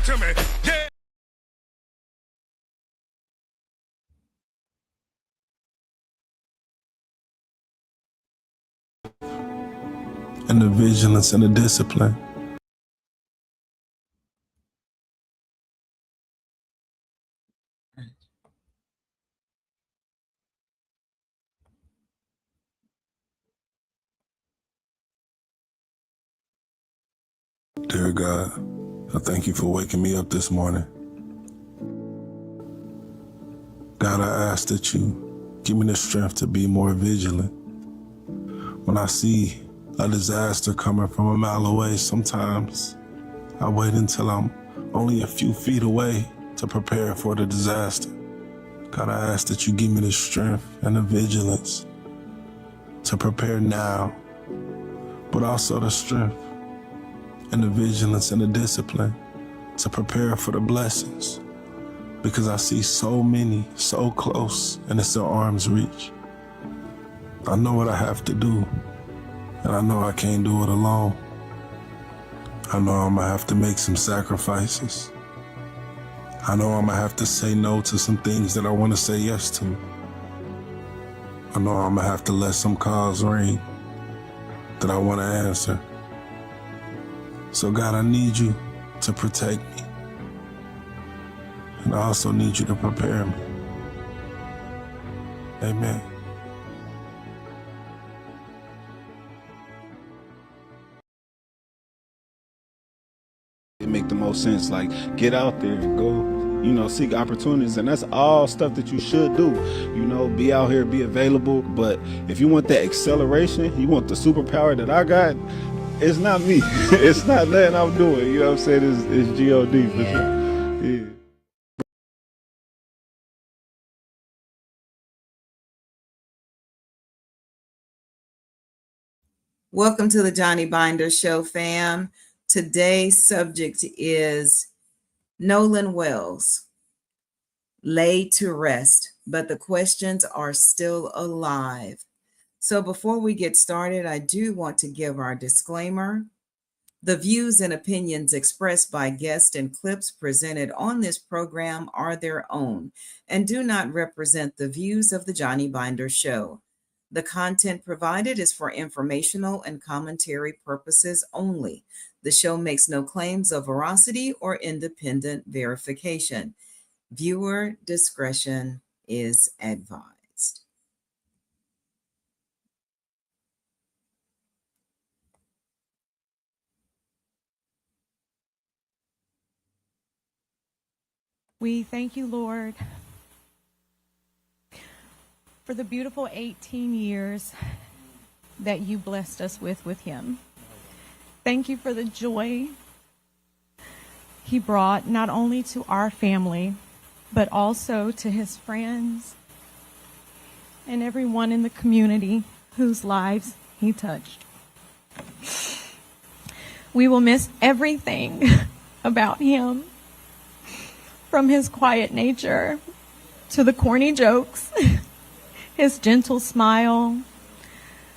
to me. Yeah. And the vigilance and the discipline. Dear God, I thank you for waking me up this morning. God, I ask that you give me the strength to be more vigilant. When I see a disaster coming from a mile away, sometimes I wait until I'm only a few feet away to prepare for the disaster. God, I ask that you give me the strength and the vigilance to prepare now, but also the strength and the vigilance and the discipline to prepare for the blessings, because I see so many so close and it's at arm's reach. I know what I have to do, and I know I can't do it alone. I know I'm gonna have to make some sacrifices. I know I'm gonna have to say no to some things that I want to say yes to. I know I'm gonna have to let some calls ring that I want to answer. So God, I need you to protect me. And I also need you to prepare me. Amen. It make the most sense. Like, get out there, go, seek opportunities, and that's all stuff that you should do. Be out here, be available. But if you want that acceleration, you want the superpower that I got, it's not me. It's not nothing I'm doing. You know what I'm saying? It's God for sure. Yeah. Welcome to the Johnny Binder Show, fam. Today's subject is Nolan Wells, laid to rest, but the questions are still alive. So before we get started, I do want to give our disclaimer. The views and opinions expressed by guests and clips presented on this program are their own and do not represent the views of the Johnny Binder Show. The content provided is for informational and commentary purposes only. The show makes no claims of veracity or independent verification. Viewer discretion is advised. We thank you, Lord, for the beautiful 18 years that you blessed us with him. Thank you for the joy he brought not only to our family, but also to his friends and everyone in the community whose lives he touched. We will miss everything about him, from his quiet nature to the corny jokes, his gentle smile,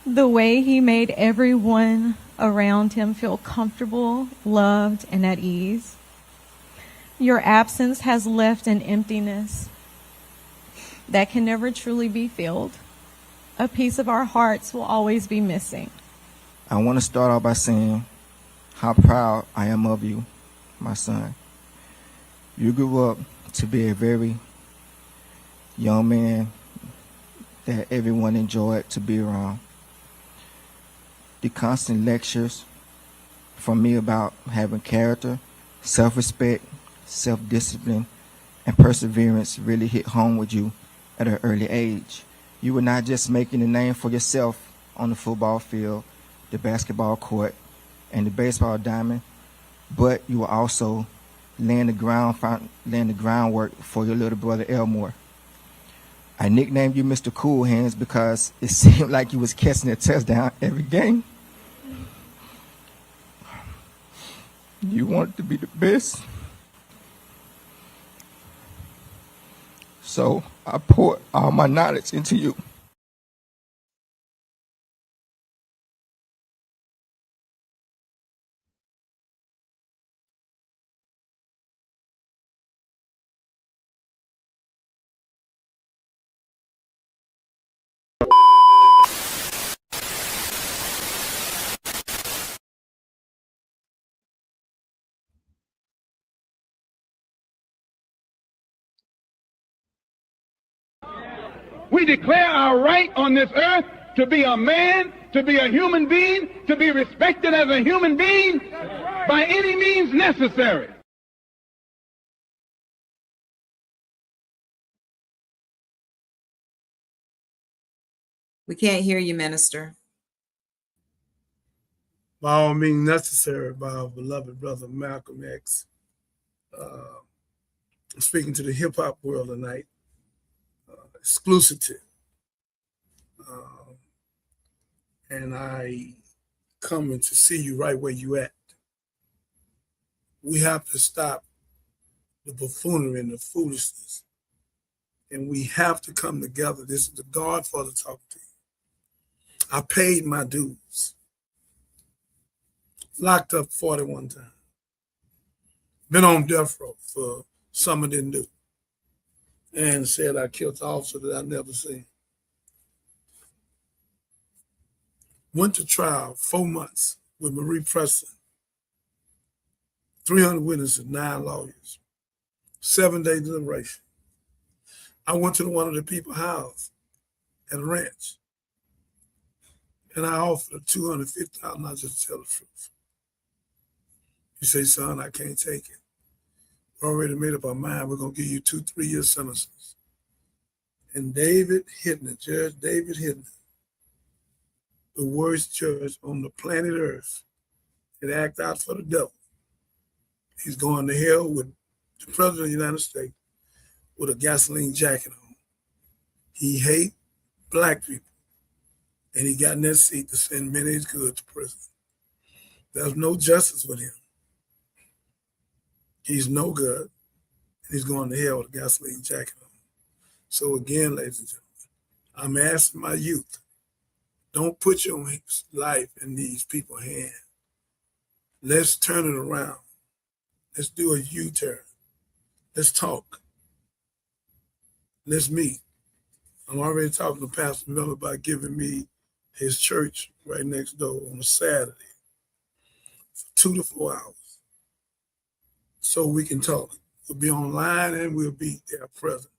the way he made everyone around him feel comfortable, loved, and at ease. Your absence has left an emptiness that can never truly be filled. A piece of our hearts will always be missing. I want to start off by saying how proud I am of you, my son. You grew up to be a very young man that everyone enjoyed to be around. The constant lectures from me about having character, self-respect, self-discipline, and perseverance really hit home with you at an early age. You were not just making a name for yourself on the football field, the basketball court, and the baseball diamond, but you were also laying the groundwork for your little brother Elmore. I nicknamed you Mr. Cool Hands because it seemed like you was catching a touchdown every game. You wanted to be the best. So I poured all my knowledge into you. We declare our right on this earth to be a man, to be a human being, to be respected as a human being by any means necessary. We can't hear you, Minister. By all means necessary, by our beloved brother Malcolm X. Speaking to the hip hop world tonight, exclusivity. And I coming to see you right where you at. We have to stop the buffoonery and the foolishness. And we have to come together. This is the Godfather talking to you. I paid my dues. Locked up 41 times. Been on death row for something I didn't do. And said I killed the officer that I never seen. Went to trial 4 months with Marie Preston. 300 witnesses, 9 lawyers. 7-day deliberation. I went to one of the people's house at a ranch. And I offered her $250,000 just to tell the truth. He said, son, I can't take it. We already made up our mind. We're going to give you 2-3 year sentences. And David Hittner, Judge David Hittner, the worst judge on the planet Earth, that act out for the devil. He's going to hell with the President of the United States with a gasoline jacket on. He hate black people. And he got in that seat to send many as good to prison. There's no justice with him. He's no good. And he's going to hell with a gasoline jacket on. So again, ladies and gentlemen, I'm asking my youth, don't put your life in these people's hands. Let's turn it around. Let's do a U-turn. Let's talk. Let's meet. I'm already talking to Pastor Miller about giving me his church right next door on a Saturday for 2 to 4 hours so we can talk. We'll be online and we'll be there present.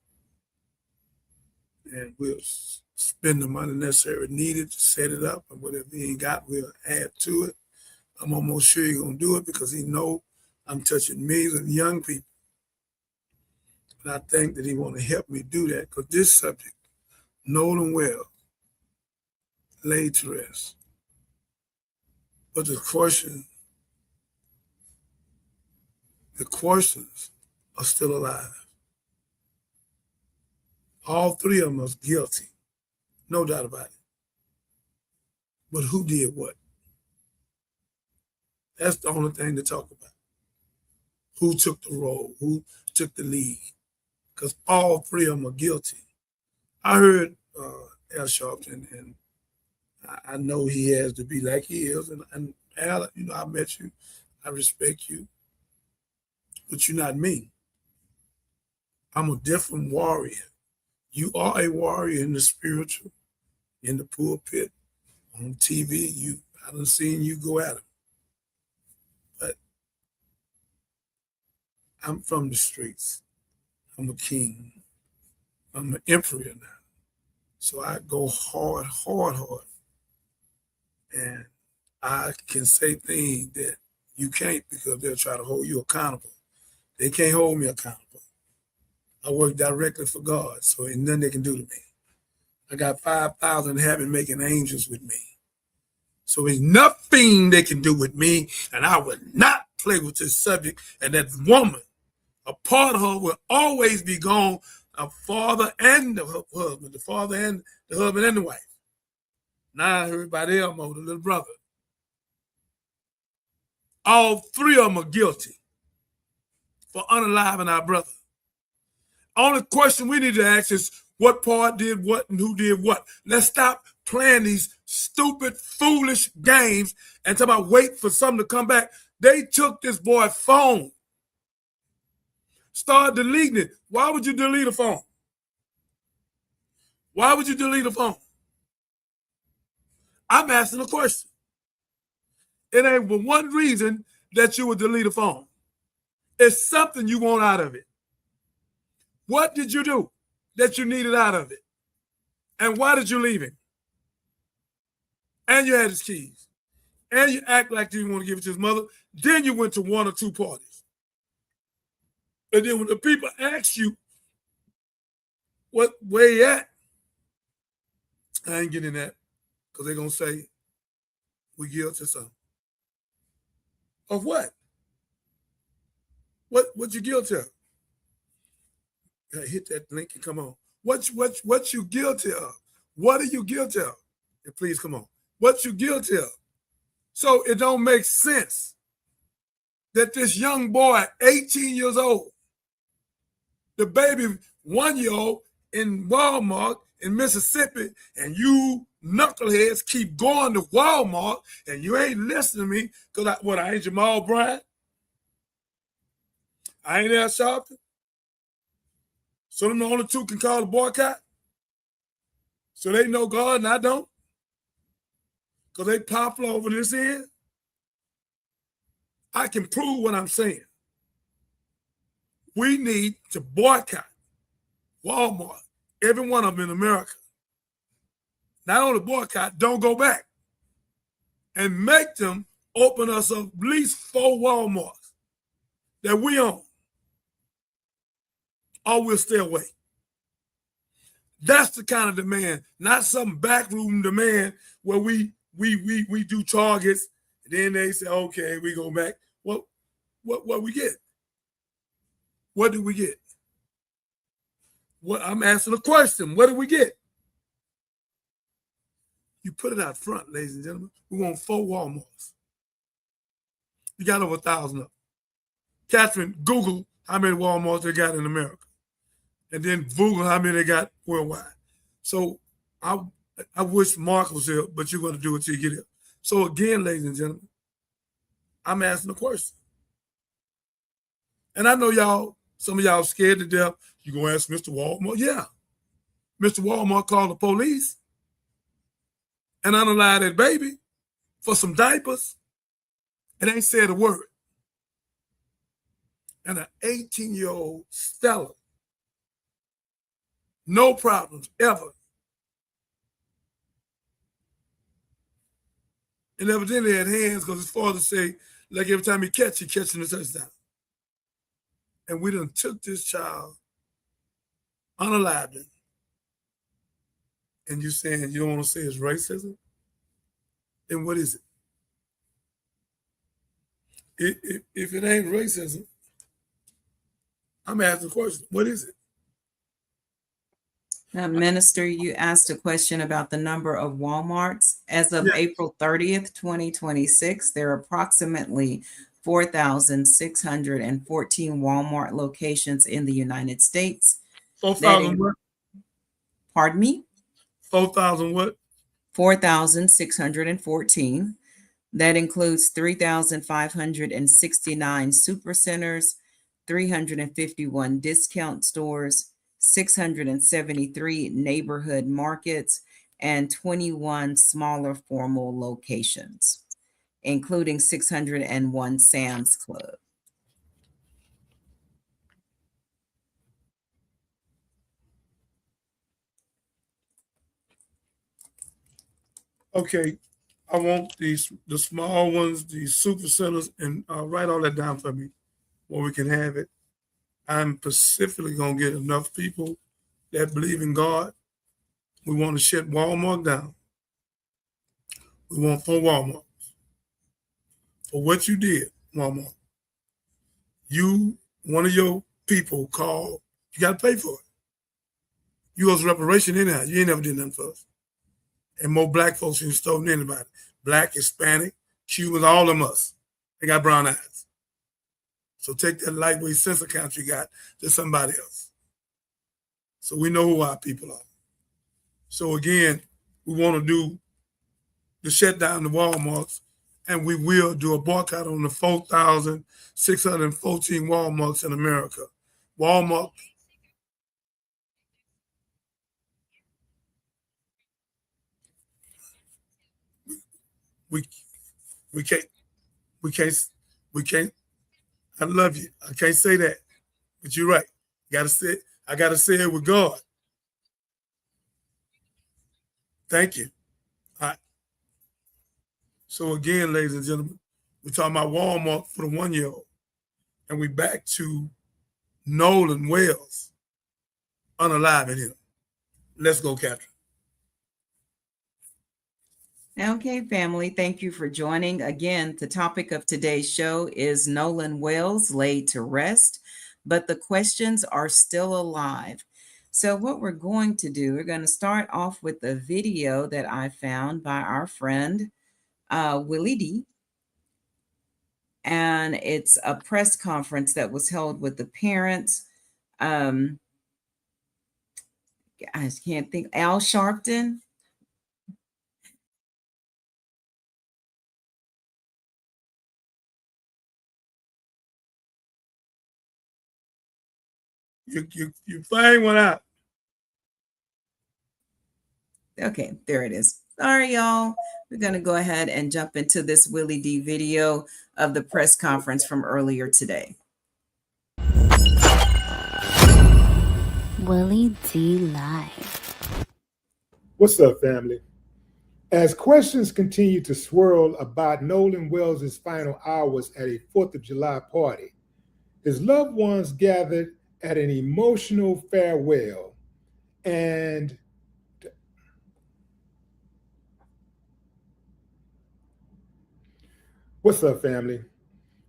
And we'll spend the money necessary needed to set it up, and whatever he ain't got, we'll add to it. I'm almost sure he's going to do it because he know I'm touching millions of young people. And I think that he want to help me do that because this subject, Nolan Wells, laid to rest. But the questions are still alive. All 3 of them are guilty. No doubt about it. But who did what? That's the only thing to talk about. Who took the role? Who took the lead? Because all 3 of them are guilty. I heard Al Sharpton, and I know he has to be like he is. And Al, you know, I met you. I respect you. But you're not me. I'm a different warrior. You are a warrior in the spiritual, in the pulpit, on TV. I done seen you go at him. But I'm from the streets. I'm a king. I'm an emperor now. So I go hard. And I can say things that you can't because they'll try to hold you accountable. They can't hold me accountable. I work directly for God, so ain't nothing they can do to me. I got 5,000 heaven making angels with me. So there's nothing they can do with me, and I would not play with this subject. And that woman, a part of her will always be gone, a father and the husband, the father and the husband and the wife. Now everybody else, the little brother. All 3 of them are guilty for unaliving our brother. Only question we need to ask is what part did what and who did what. Let's stop playing these stupid, foolish games and talk about wait for something to come back. They took this boy's phone. Start deleting it. Why would you delete a phone? Why would you delete a phone? I'm asking a question. It ain't for one reason that you would delete a phone. It's something you want out of it. What did you do that you needed out of it? And why did you leave him? And you had his keys. And you act like you didn't want to give it to his mother. Then you went to one or two parties. And then when the people ask you where you at, I ain't getting that, because they're going to say, we guilty of something. Of what? What you guilty of? Hit that link and come on. What you guilty of? What are you guilty of? And please come on. What you guilty of? So it don't make sense that this young boy, 18 years old, the baby 1-year-old in Walmart in Mississippi, and you knuckleheads keep going to Walmart and you ain't listening to me because I ain't Jamal Bryant? I ain't Al Sharpton? So them the only two can call a boycott? So they know God and I don't? Because they popular over this end? I can prove what I'm saying. We need to boycott Walmart, every one of them in America. Not only boycott, don't go back. And make them open us up at least 4 Walmarts that we own. Or we'll stay away. That's the kind of demand, not some backroom demand where we do targets, and then they say, okay, we go back. What we get? What do we get? What I'm asking a question. What do we get? You put it out front, ladies and gentlemen. We want 4 Walmarts. You got over 1,000 of them. Catherine, Google how many Walmarts they got in America. And then Google how many they got worldwide. So I wish Mark was here, but you're going to do it till you get here. So again, ladies and gentlemen, I'm asking a question. And I know some of y'all scared to death. You going to ask Mr. Walmart? Yeah. Mr. Walmart called the police and unalive that baby for some diapers and ain't said a word. And an 18-year-old Stella, no problems ever. And evidently had hands because his father say, like every time he catching the touchdown. And we done took this child, unalived him. And you saying you don't want to say it's racism? Then what is it? If it ain't racism, I'm asking the question, what is it? Now, Minister, you asked a question about the number of Walmarts. As of Yes. April 30th, 2026, there are approximately 4,614 Walmart locations in the United States. 4,000 what? Pardon me? 4,000 what? 4,614. That includes 3,569 supercenters, 351 discount stores, 673 neighborhood markets, and 21 smaller formal locations, including 601 Sam's Club. Okay, I want the small ones, these super centers, and write all that down for me where we can have it. I'm specifically going to get enough people that believe in God. We want to shut Walmart down. We want 4 Walmarts. For what you did, Walmart, one of your people called, you got to pay for it. You owe reparation anyhow. You ain't never did nothing for us. And more black folks than stolen anybody. Black, Hispanic, Cubans, all of them us. They got brown eyes. So take that lightweight sense account you got to somebody else. So we know who our people are. So again, we want to do the shutdown of Walmarts, and we will do a boycott on the 4,614 Walmarts in America. Walmart. We can't. I love you. I can't say that, but you're right. I gotta say it with God. Thank you. All right. So again, ladies and gentlemen, we're talking about Walmart for the 1-year-old. And we back to Nolan Wells, unaliving him. Let's go, Catherine. Okay, family, thank you for joining. Again, the topic of today's show is Nolan Wells laid to rest, but the questions are still alive. So what we're going to do, we're going to start off with a video that I found by our friend Willie D. And it's a press conference that was held with the parents. I can't think, Al Sharpton. You find one out. Okay, there it is. Sorry, y'all. We're going to go ahead and jump into this Willie D video of the press conference from earlier today. Willie D Live. What's up, family? As questions continue to swirl about Nolan Wells' final hours at a 4th of July party, his loved ones gathered at an emotional farewell. And what's up, family?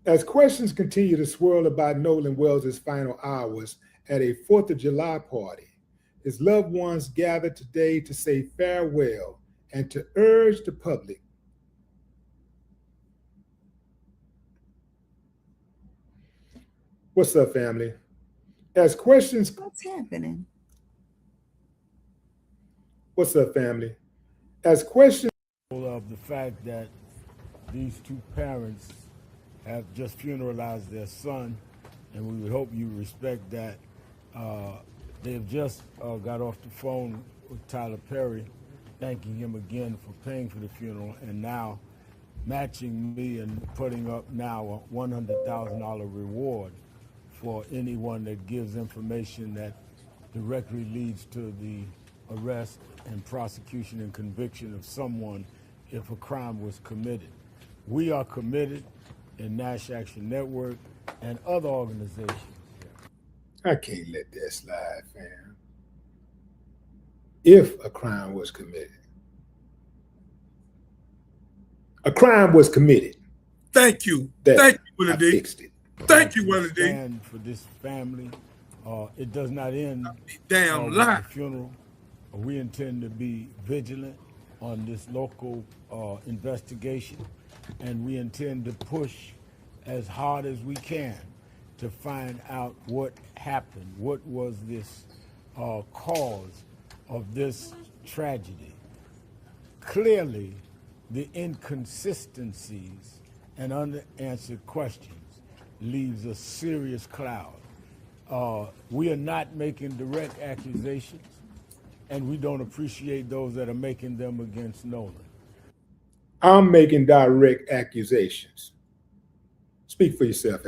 As questions continue to swirl about Nolan Wells' final hours at a 4th of July party, his loved ones gathered today to say farewell and to urge the public What's up, family? As questions What's happening? What's up, family? As questions of the fact that these two parents have just funeralized their son, and we would hope you respect that. They have just got off the phone with Tyler Perry, thanking him again for paying for the funeral, and now matching me and putting up now a $100,000 reward for anyone that gives information that directly leads to the arrest and prosecution and conviction of someone if a crime was committed. We are committed in Nash Action Network and other organizations. I can't let that slide, fam. If a crime was committed. A crime was committed. Thank you. That Thank you, Willie I D. fixed it. Thank you, Willie D. And for this family, it does not end Damn with lie. the funeral. We intend to be vigilant on this local investigation, and we intend to push as hard as we can to find out what happened, what was this cause of this tragedy. Clearly, the inconsistencies and unanswered questions leaves a serious cloud. We are not making direct accusations, and we don't appreciate those that are making them against Nolan. I'm making direct accusations. Speak for yourself,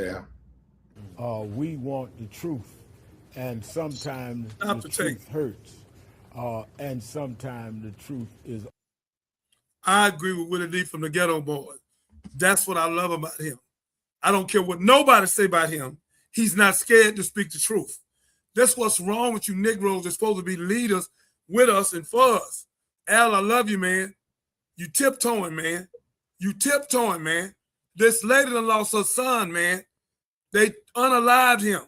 Al. We want the truth, and sometimes Stop the the tape. truth hurts, and sometimes the truth is. I agree with Willie D from the Ghetto Boys. That's what I love about him. I don't care what nobody say about him. He's not scared to speak the truth. That's what's wrong with you Negroes that's supposed to be leaders with us and for us. Al, I love you, man. You tiptoeing, man. You tiptoeing, man. This lady done lost her son, man. They unalived him.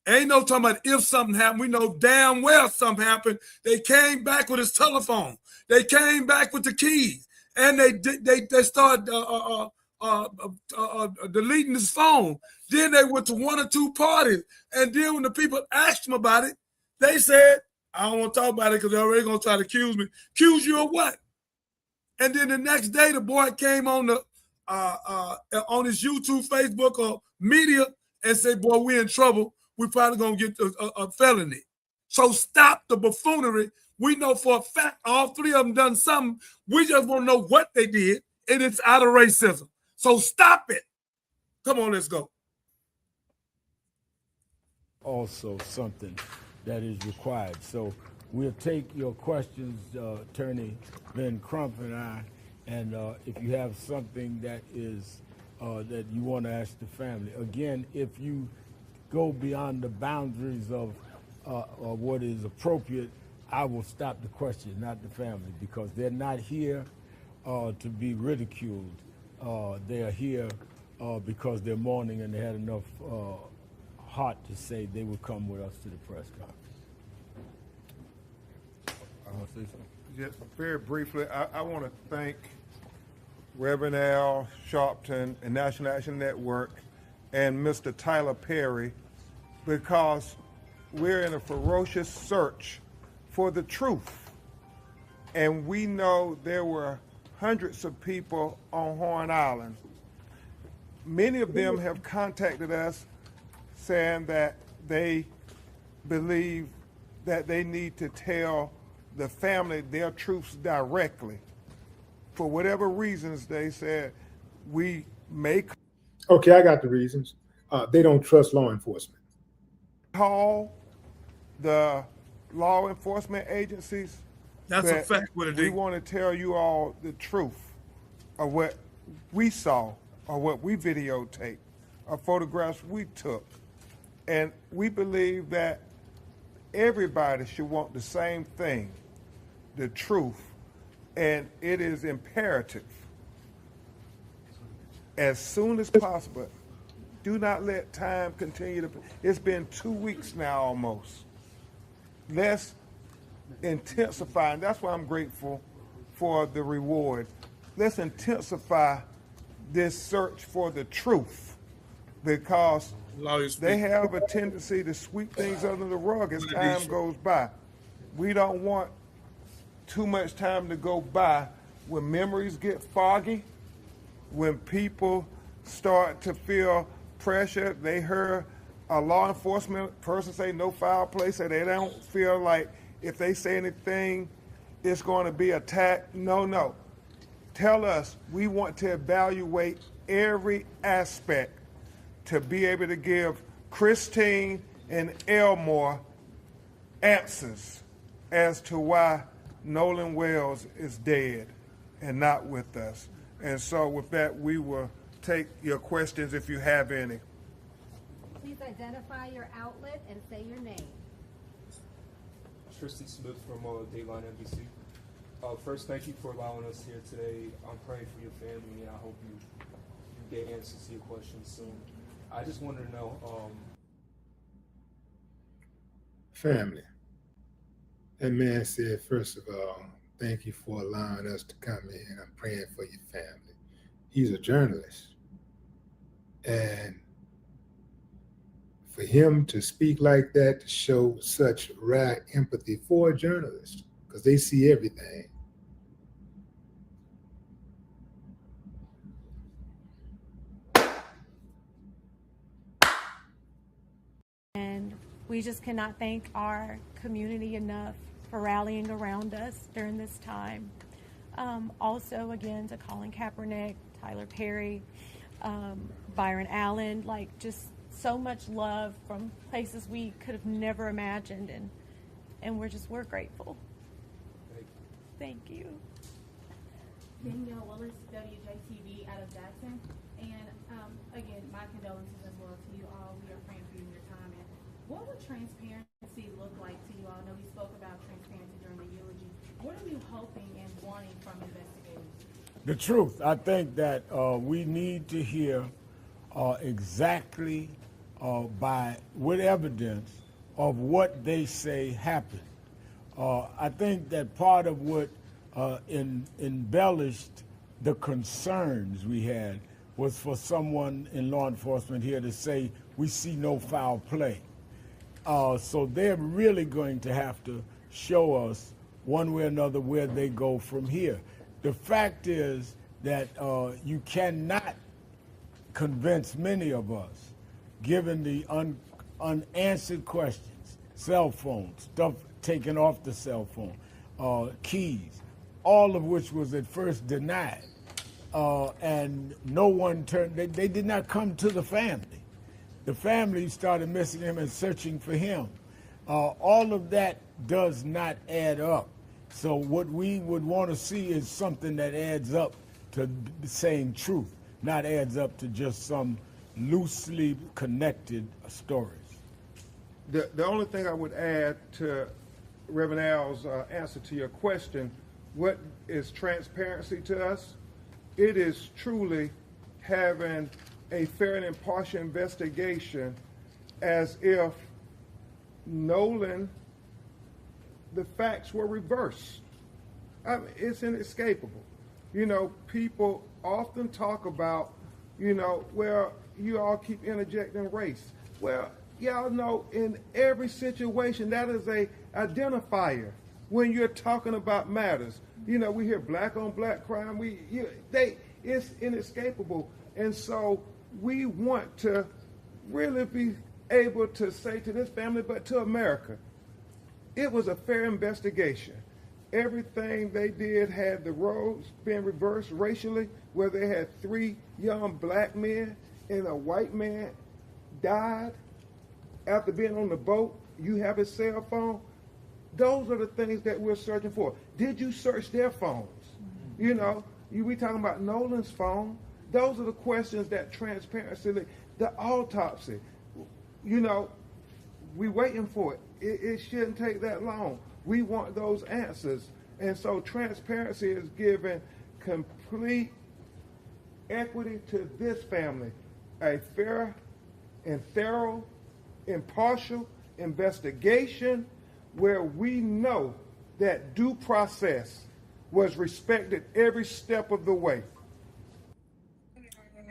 Ain't no talking about if something happened. We know damn well something happened. They came back with his telephone. They came back with the keys, and they started deleting his phone. Then they went to one or two parties, and then when the people asked him about it, they said, "I don't want to talk about it because they're already gonna try to accuse me. Accuse you of what?" And then the next day, the boy came on the on his YouTube, Facebook, or media and said, "Boy, we're in trouble. We probably gonna get a felony." So stop the buffoonery. We know for a fact all three of them done something. We just want to know what they did, and it's out of racism. So stop it. Come on, let's go. Also something that is required. So we'll take your questions, Attorney Ben Crump and I, and if you have something that is that you want to ask the family. Again, if you go beyond the boundaries of what is appropriate, I will stop the question, not the family, because they're not here to be ridiculed. They are here because they're mourning and they had enough heart to say they would come with us to the press conference. I want to say something. Just very briefly, I want to thank Reverend Al Sharpton and National Action Network and Mr. Tyler Perry, because we're in a ferocious search for the truth. And we know there were hundreds of people on Horn Island. Many of them have contacted us saying that they believe that they need to tell the family their truths directly. For whatever reasons, they said, we may Okay, I got the reasons. They don't trust law enforcement. call the law enforcement agencies. That's a fact. What it We is. want to tell you all the truth of what we saw or what we videotaped or photographs we took. And we believe that everybody should want the same thing, the truth. And it is imperative, as soon as possible, do not let time continue to, it's been 2 weeks now almost. Let's intensify, and that's why I'm grateful for the reward. Let's intensify this search for the truth, because they have a tendency to sweep things under the rug as time goes by. We don't want too much time to go by when memories get foggy, when people start to feel pressure. They heard a law enforcement person say no foul play, so they don't feel like if they say anything, it's going to be attacked. No. Tell us. We want to evaluate every aspect to be able to give Christine and Elmore answers as to why Nolan Wells is dead and not with us. And so with that, we will take your questions if you have any. Please identify your outlet and say your name. Tristan Smith from Dateline NBC. First, thank you for allowing us here today. I'm praying for your family, and I hope you get answers to your questions soon. I just wanted to know. Family. That man said, first of all, thank you for allowing us to come in. I'm praying for your family. He's a journalist. And for him to speak like that, to show such rare empathy for a journalist, because they see everything. And we just cannot thank our community enough for rallying around us during this time. Also, again, to Colin Kaepernick, Tyler Perry, Byron Allen, like just so much love from places we could have never imagined, and we're grateful. Thank you. Danielle Willis, WJTV out of Jackson, and again, my condolences as well to you all. We are praying for you in your time. And what would transparency look like to you all? I know we spoke about transparency during the eulogy. What are you hoping and wanting from investigators? The truth. I think that we need to hear exactly with evidence of what they say happened. I think that part of what embellished the concerns we had was for someone in law enforcement here to say, we see no foul play. So they're really going to have to show us one way or another where they go from here. The fact is that you cannot convince many of us, given the unanswered questions, cell phones, stuff taken off the cell phone, keys, all of which was at first denied. And no one turned, they did not come to the family. The family started missing him and searching for him. All of that does not add up. So what we would want to see is something that adds up to saying truth, not adds up to just some loosely connected stories. The only thing I would add to Reverend Al's answer to your question, what is transparency to us? It is truly having a fair and impartial investigation, as if Nolan, the facts were reversed. I mean, it's inescapable. You know, people often talk about, you know, well, you all keep interjecting race. Well, y'all know in every situation that is a identifier when you're talking about matters. You know, we hear black on black crime. It's inescapable, and so we want to really be able to say to this family, but to America, it was a fair investigation. Everything they did had the roles being reversed racially, where they had 3 young black men and a white man died after being on the boat. You have his cell phone. Those are the things that we're searching for. Did you search their phones? You know, we talking about Nolan's phone. Those are the questions that transparency, the autopsy, you know, we waiting for it. It shouldn't take that long. We want those answers. And so transparency is giving complete equity to this family, a fair and thorough, impartial investigation where we know that due process was respected every step of the way.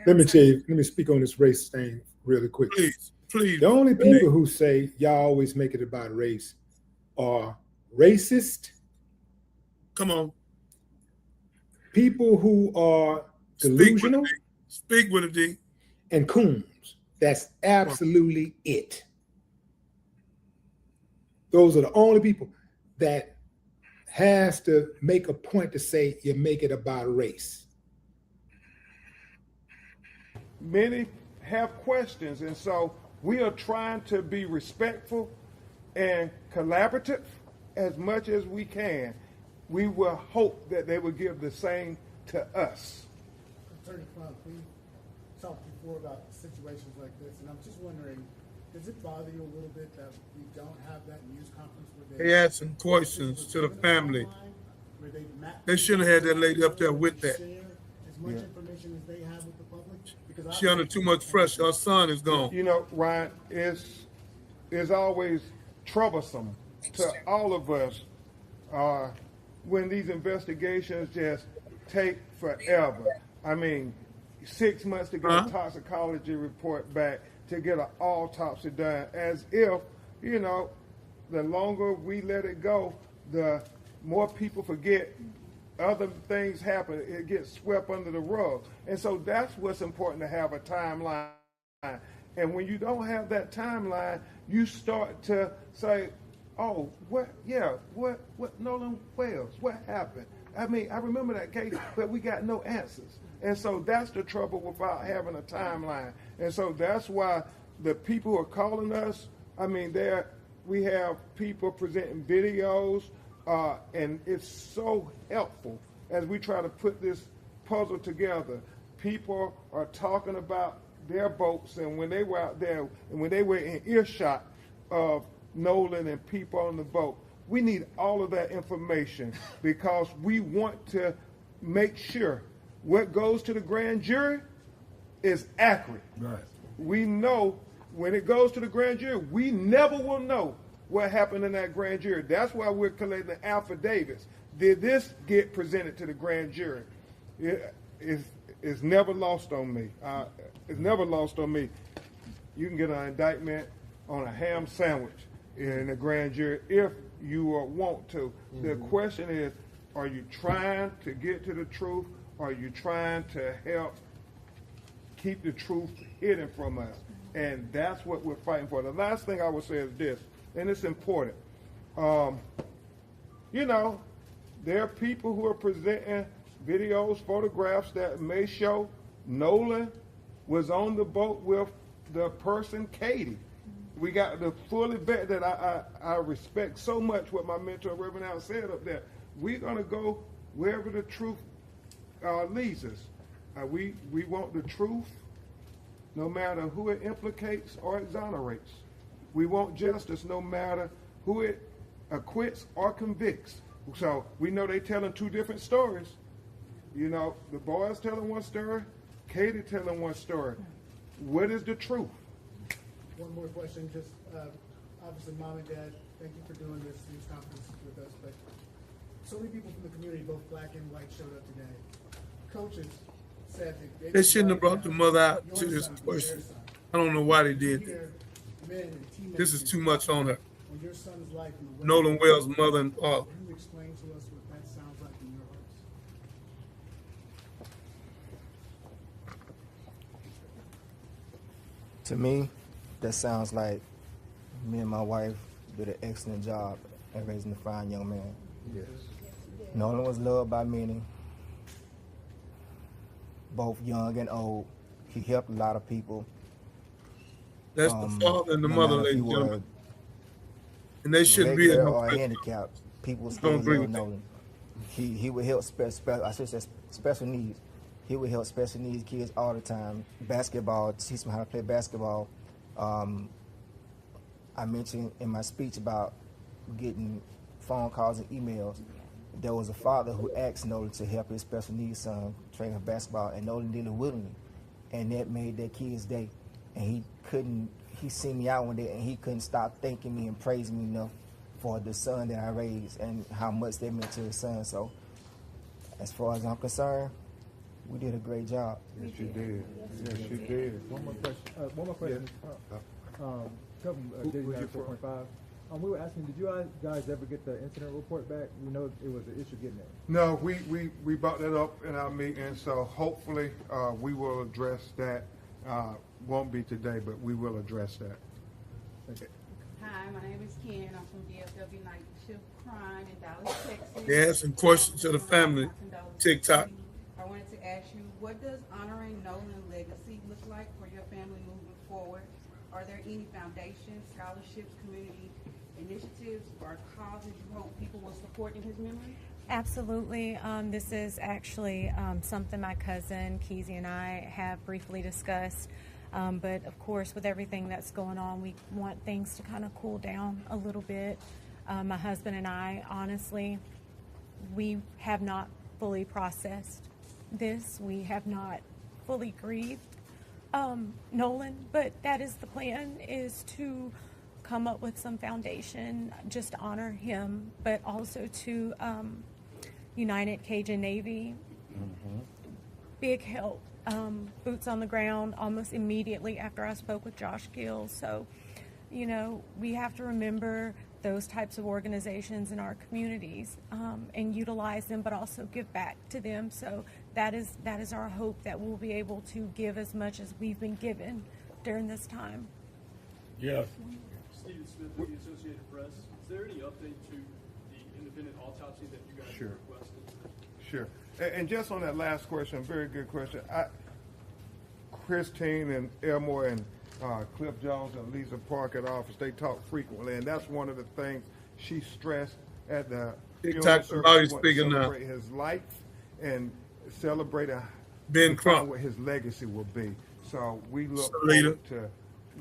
Let me speak on this race thing really quick. Please. The only people who say y'all always make it about race are racist. Come on. People who are delusional. Speak with it, D. And coons. That's absolutely it. Those are the only people that has to make a point to say you make it about race. Many have questions, and so we are trying to be respectful and collaborative as much as we can. We will hope that they will give the same to us. Attorney Crump, we talked before about situations like this, and I'm just wondering, does it bother you a little bit that we don't have that news conference where They asked some questions to the family. They shouldn't have had that lady up there with that. As much information as they have with the public? Because She under too much pressure. Her son is gone. You know, Ryan, it's always troublesome to all of us when these investigations just take forever. I mean, 6 months to get a toxicology report back, to get an autopsy done, as if, you know, the longer we let it go, the more people forget, other things happen, it gets swept under the rug. And so that's what's important, to have a timeline. And when you don't have that timeline, you start to say, oh, what Nolan Wells, what happened? I mean, I remember that case, but we got no answers. And so that's the trouble without having a timeline. And so that's why the people who are calling us, I mean, we have people presenting videos, and it's so helpful as we try to put this puzzle together. People are talking about their boats, and when they were out there, and when they were in earshot of Nolan and people on the boat, we need all of that information because we want to make sure what goes to the grand jury is accurate. Right. We know when it goes to the grand jury, we never will know what happened in that grand jury. That's why we're collecting affidavits. Did this get presented to the grand jury? It's never lost on me. It's never lost on me. You can get an indictment on a ham sandwich in the grand jury if you want to. The question is, are you trying to get to the truth? Are you trying to help keep the truth hidden from us? And that's what we're fighting for. The last thing I would say is this, and it's important. You know, there are people who are presenting videos, photographs that may show Nolan was on the boat with the person, Katie. We got the fully vet that I respect so much what my mentor Reverend Al said up there. We're gonna go wherever the truth leads us. We want the truth, no matter who it implicates or exonerates. We want justice, no matter who it acquits or convicts. So we know they telling two different stories. You know, the boys telling one story, Katie telling one story. What is the truth? One more question, just obviously mom and dad, thank you for doing this news conference with us, but so many people from the community, both black and white, showed up today. Coaches said that They shouldn't have brought the mother out to this question. I don't know why they did that. This is too much on her. On your son's life and the way Nolan Wells' mother and father. Can you explain to us what that sounds like in your hearts? To me, that sounds like me and my wife did an excellent job at raising a fine young man. Yes. Nolan was loved by many, both young and old. He helped a lot of people. That's the father and the no mother, matter if ladies he and gentlemen. were And they shouldn't be regular in no or question. handicapped. People Don't still agree love with that. Nolan. He would help special needs. He would help special needs kids all the time. Basketball, teach them how to play basketball. I mentioned in my speech about getting phone calls and emails. There was a father who asked Nolan to help his special needs son train for basketball, and Nolan did it willingly, and that made that kid's day. And he seen me out one day, and he couldn't stop thanking me and praising me enough for the son that I raised and how much that meant to his son. So, as far as I'm concerned, we did a great job. Yes, you did. Yes, you did. One more question. Kevin, JD 4.5. We were asking, did you guys ever get the incident report back? We know it was an issue getting it. No, we brought that up in our meeting, so hopefully we will address that. Won't be today, but we will address that. Okay. Hi, my name is Ken. I'm from DFW Night Shift Crime in Dallas, Texas. They had some questions to the family. TikTok. I wanted to ask you, what does honoring Nolan's legacy look like for your family moving forward? Are there any foundations, scholarships, community initiatives, or causes you hope people will support in his memory? Absolutely. This is actually something my cousin Keezy and I have briefly discussed. But of course, with everything that's going on, we want things to kind of cool down a little bit. My husband and I, honestly, we have not fully processed this. We have not fully grieved Nolan, but that is the plan, is to come up with some foundation just to honor him, but also to United Cajun Navy. Big help. Boots on the ground almost immediately after I spoke with Josh Gill. So, you know, we have to remember those types of organizations in our communities and utilize them, but also give back to them. So that is our hope, that we'll be able to give as much as we've been given during this time. Yes. Stephen Smith with the Associated Press. Is there any update to the independent autopsy that you guys requested? Sure. And just on that last question, very good question. Christine and Elmore and Cliff Jones and Lisa Park at office, they talk frequently, and that's one of the things she stressed at the TikTok about his speaking now. Celebrate his life and celebrate Ben Crump, what his legacy will be. So we look Salita. forward to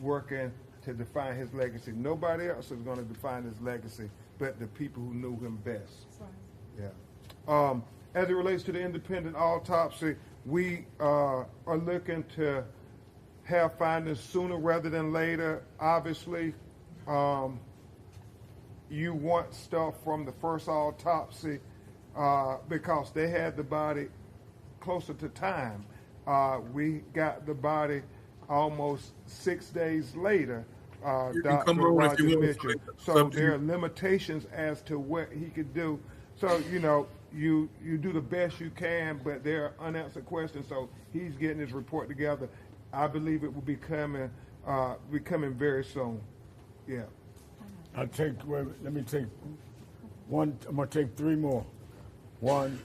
working to define his legacy. Nobody else is going to define his legacy but the people who knew him best. Yeah. As it relates to the independent autopsy, we are looking to have findings sooner rather than later. Obviously, you want stuff from the first autopsy because they had the body closer to time. We got the body almost 6 days later. You can come Dr. on if Roger you want. Mitchell. So there are limitations as to what he could do. So, you know, you do the best you can, but there are unanswered questions. So he's getting his report together. I believe it will be coming very soon. Yeah. Let me take one. I'm going to take three more. 1,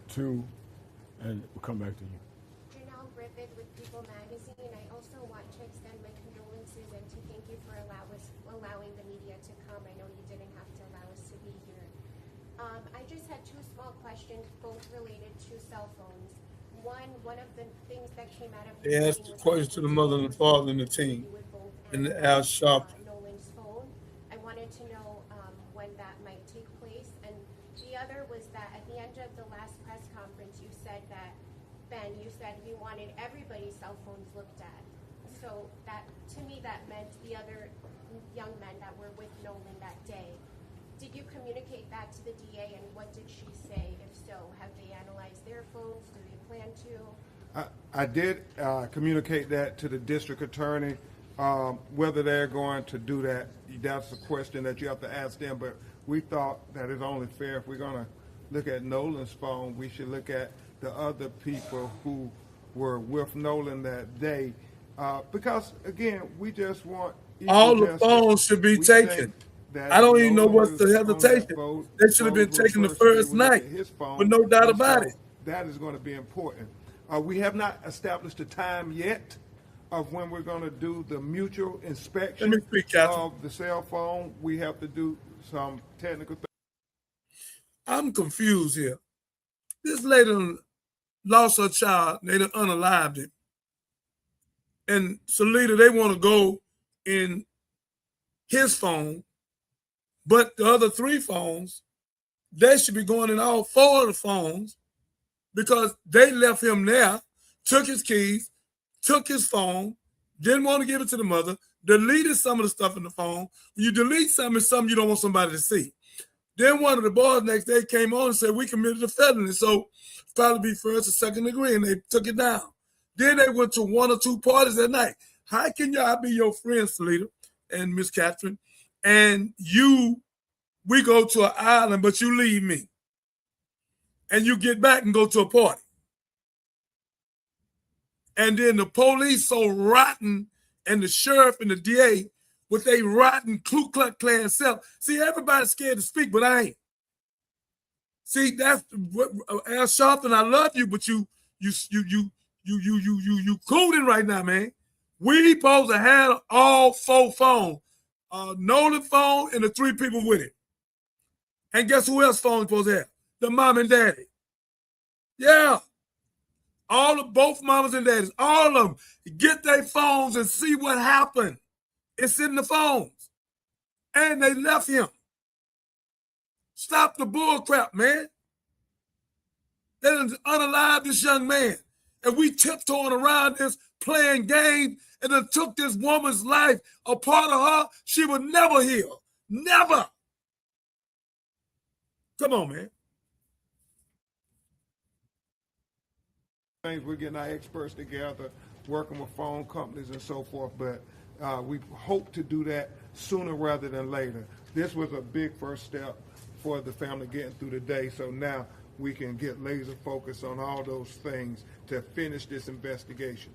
2, and we'll come back to you. Janelle Griffith with People Magazine. I also want to extend my condolences and to thank you for allowing just had two small questions, both related to cell phones. One of the things that came out of the They asked the question to the mother and the father and the team, and Al Sharpton. Nolan's phone. I wanted to know when that might take place. And the other was that at the end of the last press conference, you said that, Ben, you said you wanted everybody's cell phones looked at. So that, to me, that meant the other young men that were with Nolan that day. Did you communicate that to the DA, and what did she say? If so, have they analyzed their phones? Do they plan to? I did communicate that to the district attorney. Whether they're going to do that, that's a question that you have to ask them. But we thought that it's only fair if we're going to look at Nolan's phone, we should look at the other people who were with Nolan that day. Because, again, we just want all the phones should be taken. I don't even know what's the hesitation. They should have been taken the first night, with no doubt about it. That is going to be important. We have not established a time yet of when we're going to do the mutual inspection of the cell phone. We have to do some technical things. I'm confused here. This lady lost her child. They done unalived him. And Salida, they want to go in his phone, but the other 3 phones, they should be going in all 4 of the phones because they left him there, took his keys, took his phone, didn't want to give it to the mother, deleted some of the stuff in the phone. When you delete something, it's something you don't want somebody to see. Then one of the boys next day came on and said, we committed a felony, so probably be first or second degree, and they took it down. Then they went to 1 or 2 parties that night. How can y'all be your friends, Salida and Miss Catherine, and we go to an island, but you leave me, and you get back and go to a party? And then the police so rotten, and the sheriff and the DA with they rotten Ku Klux Klan self. See, everybody's scared to speak, but I ain't. See, that's what Al Sharpton, I love you, but you cooling right now, man. We supposed to have all 4 phones. Nolan phone and the 3 people with it. And guess who else phone supposed to have? The mom and daddy. Yeah. Both mamas and daddies, all of them, get their phones and see what happened. It's in the phones. And they left him. Stop the bull crap, man. They done unalived this young man. And we tiptoeing around this, playing games, and then took this woman's life, a part of her she would never heal. Never. Come on, man. We're getting our experts together, working with phone companies and so forth, but we hope to do that sooner rather than later. This was a big first step for the family getting through the day, so now we can get laser focused on all those things to finish this investigation.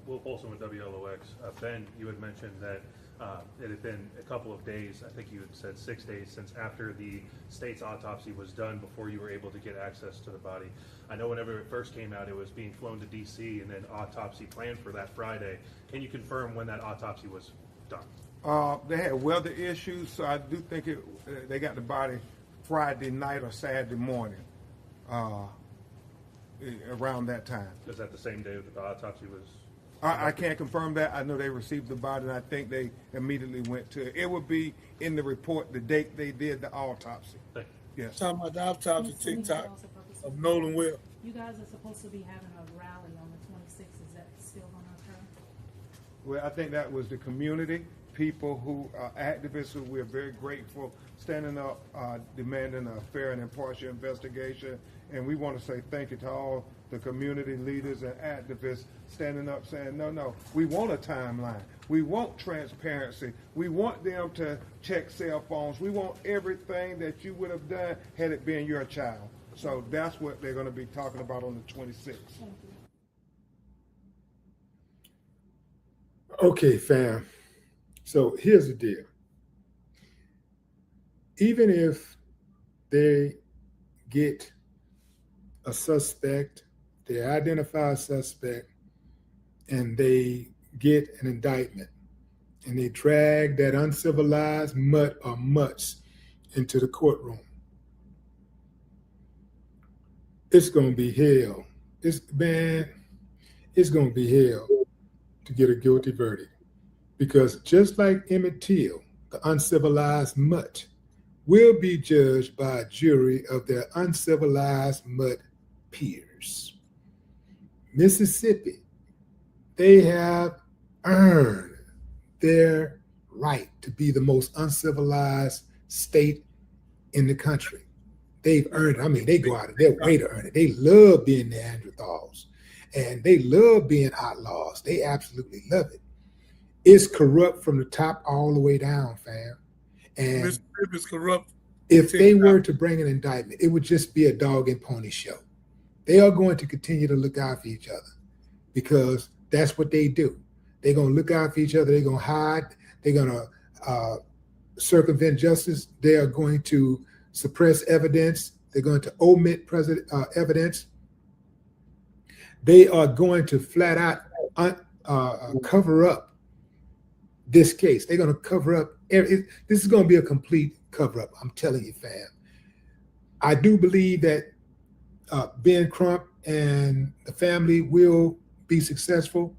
Will Polson with WLOX. Ben, you had mentioned that it had been a couple of days, I think you had said 6 days, since after the state's autopsy was done before you were able to get access to the body. I know whenever it first came out, it was being flown to D.C. and then autopsy planned for that Friday. Can you confirm when that autopsy was done? They had weather issues, so I do think they got the body Friday night or Saturday morning, around that time. Is that the same day that the autopsy was? I can't confirm that. I know they received the body, and I think they immediately went to it. It would be in the report the date they did the autopsy. Yes. Talking about the autopsy TikTok of Nolan Wells. You guys are supposed to be having a rally on the 26th. Is that still going to occur? Well, I think that was the community, people who are activists who we're very grateful, standing up, demanding a fair and impartial investigation. And we want to say thank you to all the community leaders and activists standing up saying, no, we want a timeline. We want transparency. We want them to check cell phones. We want everything that you would have done had it been your child. So that's what they're going to be talking about on the 26th. Okay, fam. So here's the deal. Even if they get a suspect, they identify a suspect, and they get an indictment, and they drag that uncivilized mutt or mutts into the courtroom. It's gonna be hell. It's gonna be hell to get a guilty verdict. Because just like Emmett Till, the uncivilized mutt, will be judged by a jury of their uncivilized mutt peers. Mississippi, they have earned their right to be the most uncivilized state in the country. They've earned it. I mean, they go out of their way to earn it. They love being Neanderthals and they love being outlaws. They absolutely love it. It's corrupt from the top all the way down, fam. And Mississippi is corrupt. If they were to bring an indictment, it would just be a dog and pony show. They are going to continue to look out for each other because that's what they do. They're going to look out for each other. They're going to hide. They're going to circumvent justice. They are going to suppress evidence. They're going to omit evidence. They are going to flat out cover up this case. They're going to cover up. This is going to be a complete cover up. I'm telling you, fam. I do believe that Ben Crump and the family will be successful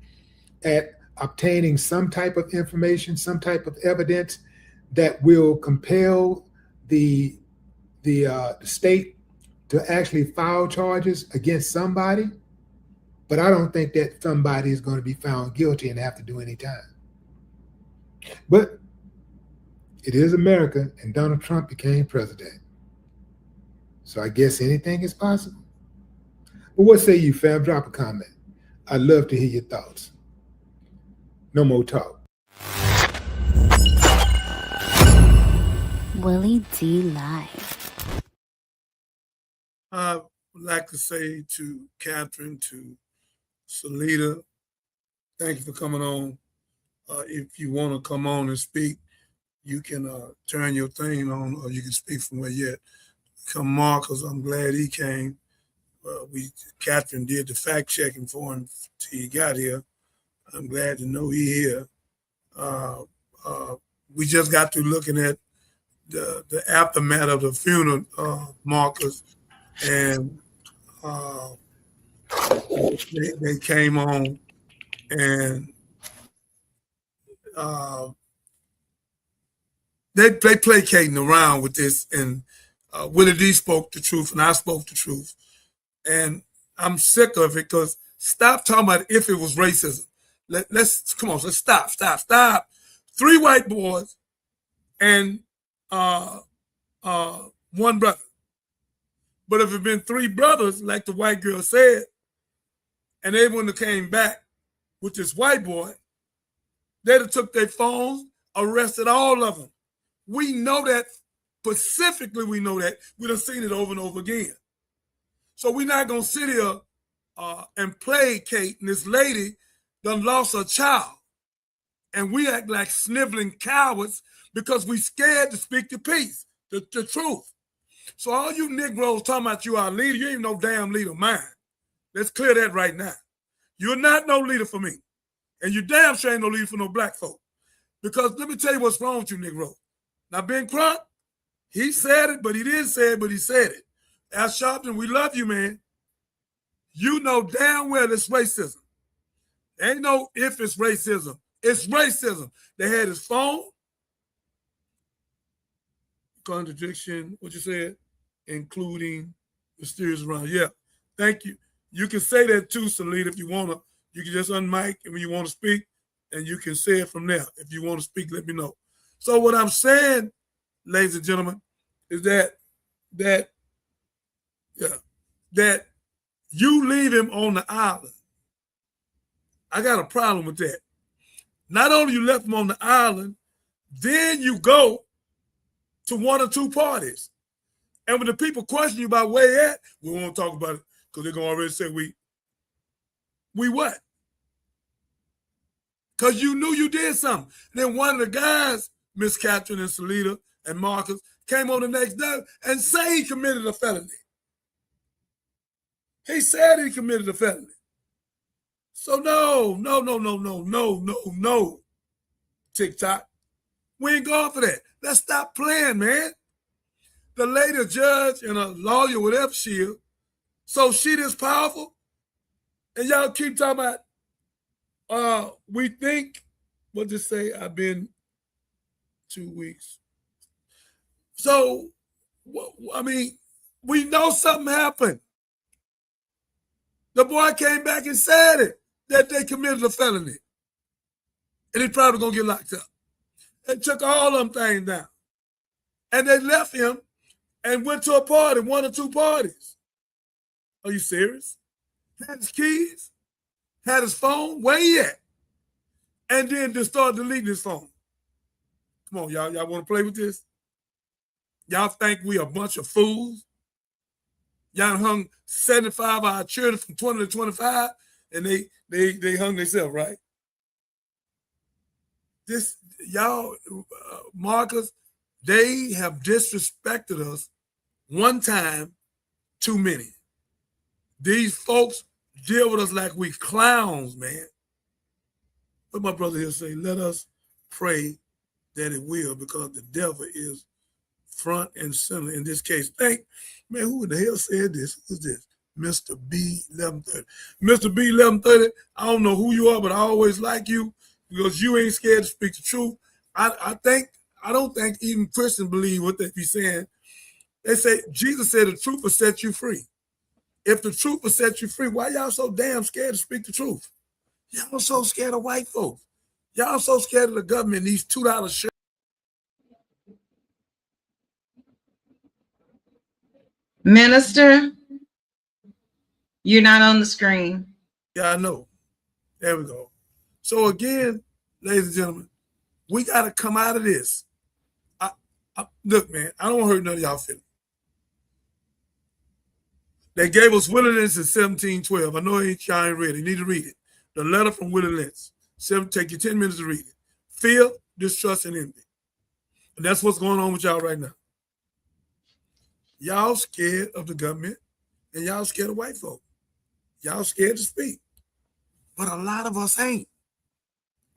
at obtaining some type of information, some type of evidence that will compel the state to actually file charges against somebody. But I don't think that somebody is going to be found guilty and have to do any time. But it is America, and Donald Trump became president. So I guess anything is possible. But what say you, fam? Drop a comment. I'd love to hear your thoughts. No more talk. Willie D Live. I would like to say to Catherine, to Salida, thank you for coming on. If you want to come on and speak, you can turn your thing on, or you can speak from where you're at. Come Marcus, I'm glad he came. Catherine did the fact checking for him till he got here. I'm glad to know he here. We just got to looking at the aftermath of the funeral, Marcus, and they came on and they placating around with this, and Willie D spoke the truth, and I spoke the truth, and I'm sick of it because stop talking about if it was racism. Let's come on, let's stop. 3 white boys and one brother. But if it had been 3 brothers, like the white girl said, and they wouldn't have came back with this white boy, they'd have took their phones, arrested all of them. We know that, specifically we know that. We done seen it over and over again. So we're not going to sit here and placate, and this lady done lost her child. And we act like sniveling cowards because we scared to speak the peace, the truth. So all you Negroes talking about you are a leader, you ain't no damn leader of mine. Let's clear that right now. You're not no leader for me. And you damn sure ain't no leader for no black folk. Because let me tell you what's wrong with you, Negro. Now, Ben Crump, he said it, but he didn't say it, but he said it. Al Sharpton, we love you, man. You know damn well it's racism. Ain't no if it's racism. It's racism. They had his phone. Contradiction, what you said, including mysterious around. Yeah, thank you. You can say that too, Salida, if you want to. You can just unmic and when you want to speak, and you can say it from there. If you want to speak, let me know. So what I'm saying, ladies and gentlemen, is that you leave him on the island. I got a problem with that. Not only you left him on the island, then you go to 1 or 2 parties. And when the people question you about where they at, we won't talk about it because they're going to already say we what? Because you knew you did something. Then one of the guys, Miss Catherine and Salida and Marcus, came on the next day and say he committed a felony. He said he committed a felony. So no, TikTok. We ain't going for that. Let's stop playing, man. the lady a judge and a lawyer, whatever she is. So she this powerful, and y'all keep talking about, we think, what to say, I've been 2 weeks. So, I mean, we know something happened. The boy came back and said it, that they committed a felony. And he probably going to get locked up. They took all them things down. And they left him and went to a party, 1 or 2 parties. Are you serious? Had his keys, had his phone, where he at? And then just started deleting his phone. Come on, y'all. Y'all want to play with this? Y'all think we a bunch of fools? Y'all hung 75 of our children from 20 to 25, and they hung themselves, right? This, y'all, Marcus, they have disrespected us one time too many. These folks deal with us like we clowns, man. But my brother here say, let us pray that it will, because the devil is front and center in this case. Man, who in the hell said this? Who's this? Mr. B 1130. Mr. B 1130, I don't know who you are, but I always like you because you ain't scared to speak the truth. I don't think even Christians believe what they be saying. They say, Jesus said the truth will set you free. If the truth will set you free, why y'all so damn scared to speak the truth? Y'all so scared of white folks. Y'all so scared of the government, these $2 shirts. Minister, you're not on the screen. Yeah, I know. There we go. So again, ladies and gentlemen, we got to come out of this. Look, man, I don't want to hurt none of y'all feelings. They gave us Willie Lynch in 1712. I know y'all ain't read it. You need to read it. The letter from Willie Lynch. Take you 10 minutes to read it. Fear, distrust, and envy. And that's what's going on with y'all right now. Y'all scared of the government, and y'all scared of white folk. Y'all scared to speak. But a lot of us ain't.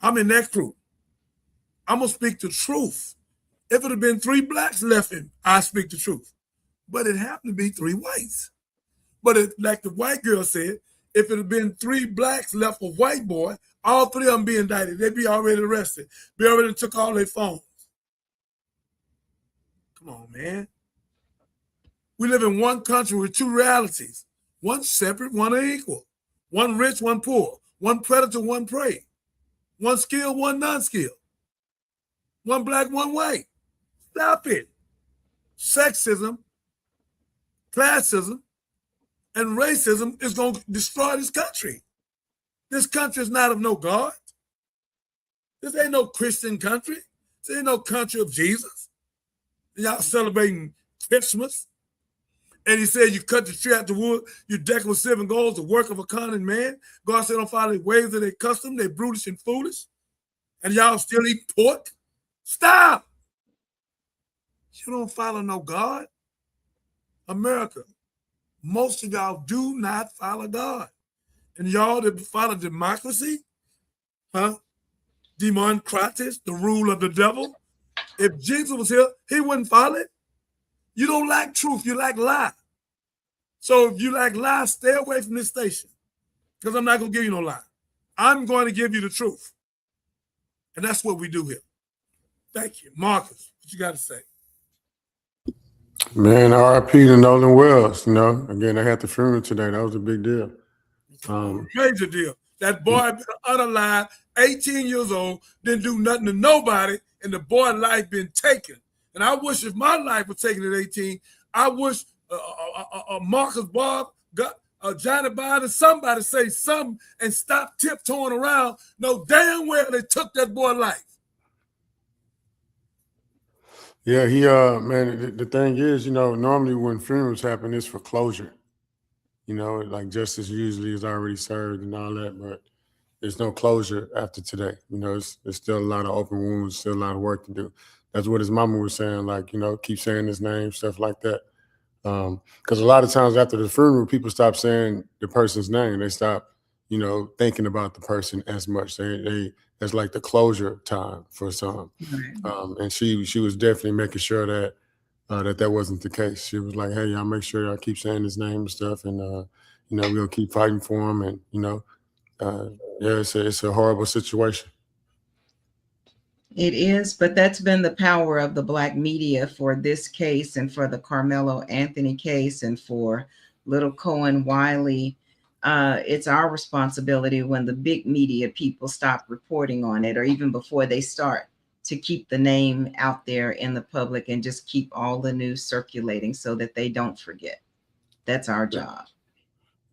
I'm in that group. I'm going to speak the truth. If it had been 3 blacks left in, I speak the truth. But it happened to be 3 whites. But like the white girl said, if it had been 3 blacks left a white boy, all 3 of them be indicted. They'd be already arrested. They already took all their phones. Come on, man. We live in one country with 2 realities. One separate, one unequal. One rich, one poor. One predator, one prey. One skilled, one non-skilled. One black, one white. Stop it. Sexism, classism, and racism is going to destroy this country. This country is not of no God. This ain't no Christian country. This ain't no country of Jesus. Y'all celebrating Christmas. And he said, you cut the tree out the wood, you deck it with 7 goals, the work of a cunning man. God said, don't follow the ways of their custom. They're brutish and foolish. And y'all still eat pork? Stop. You don't follow no God. America, most of y'all do not follow God. And y'all that follow democracy, democratis, the rule of the devil. If Jesus was here, he wouldn't follow it. You don't like truth, you like lie. So if you like lie, stay away from this station, because I'm not going to give you no lie. I'm going to give you the truth. And that's what we do here. Thank you. Marcus, what you got to say? Man, RIP to Nolan Wells. Again, I had the funeral today. That was a big deal. Major deal. That boy been unalive, 18 years old, didn't do nothing to nobody, and the boy life been taken. And I wish if my life was taken at 18, I wish Marcus Bob, Johnny Biden, somebody say something and stop tiptoeing around. No damn well they took that boy life. Yeah, man, the thing is, normally when funerals happen, it's for closure. Like justice usually is already served and all that, but there's no closure after today. There's still a lot of open wounds, still a lot of work to do. That's what his mama was saying, like, keep saying his name, stuff like that. Because a lot of times after the funeral, people stop saying the person's name. They stop, thinking about the person as much. That's like the closure time for some. And she was definitely making sure that that wasn't the case. She was like, hey, y'all make sure y'all keep saying his name and stuff, and we're gonna keep fighting for him. And yeah, it's a horrible situation. It is, but that's been the power of the Black media for this case and for the Carmelo Anthony case and for Little Cohen Wiley. It's our responsibility when the big media people stop reporting on it, or even before they start, to keep the name out there in the public and just keep all the news circulating so that they don't forget. That's our job.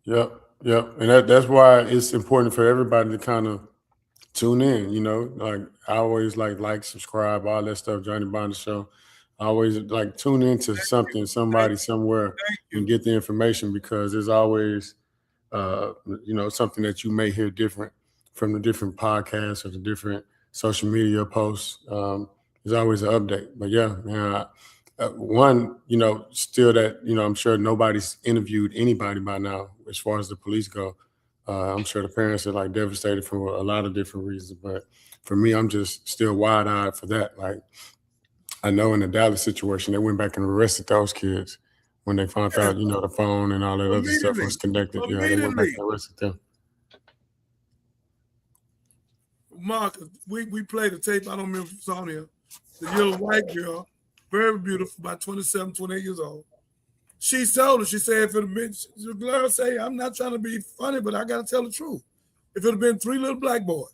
Yep. And that's why it's important for everybody to kind of tune in, like I always like, subscribe, all that stuff, Johnny Binder Show. I always like tune into something, somebody, somewhere, and get the information, because there's always, something that you may hear different from the different podcasts or the different social media posts. There's always an update. But yeah, man, one, still that, I'm sure nobody's interviewed anybody by now as far as the police go. I'm sure the parents are like devastated for a lot of different reasons, but for me, I'm just still wide-eyed for that. Like, I know in the Dallas situation, they went back and arrested those kids when they found out, the phone and all that other stuff was connected. Yeah, they went back and arrested them. Mark, we played the tape. I don't remember if it's on here. The little white girl, very beautiful, about 27, 28 years old. She told her, she said, if it had been, the girl say, I'm not trying to be funny, but I got to tell the truth. If it had been 3 little black boys,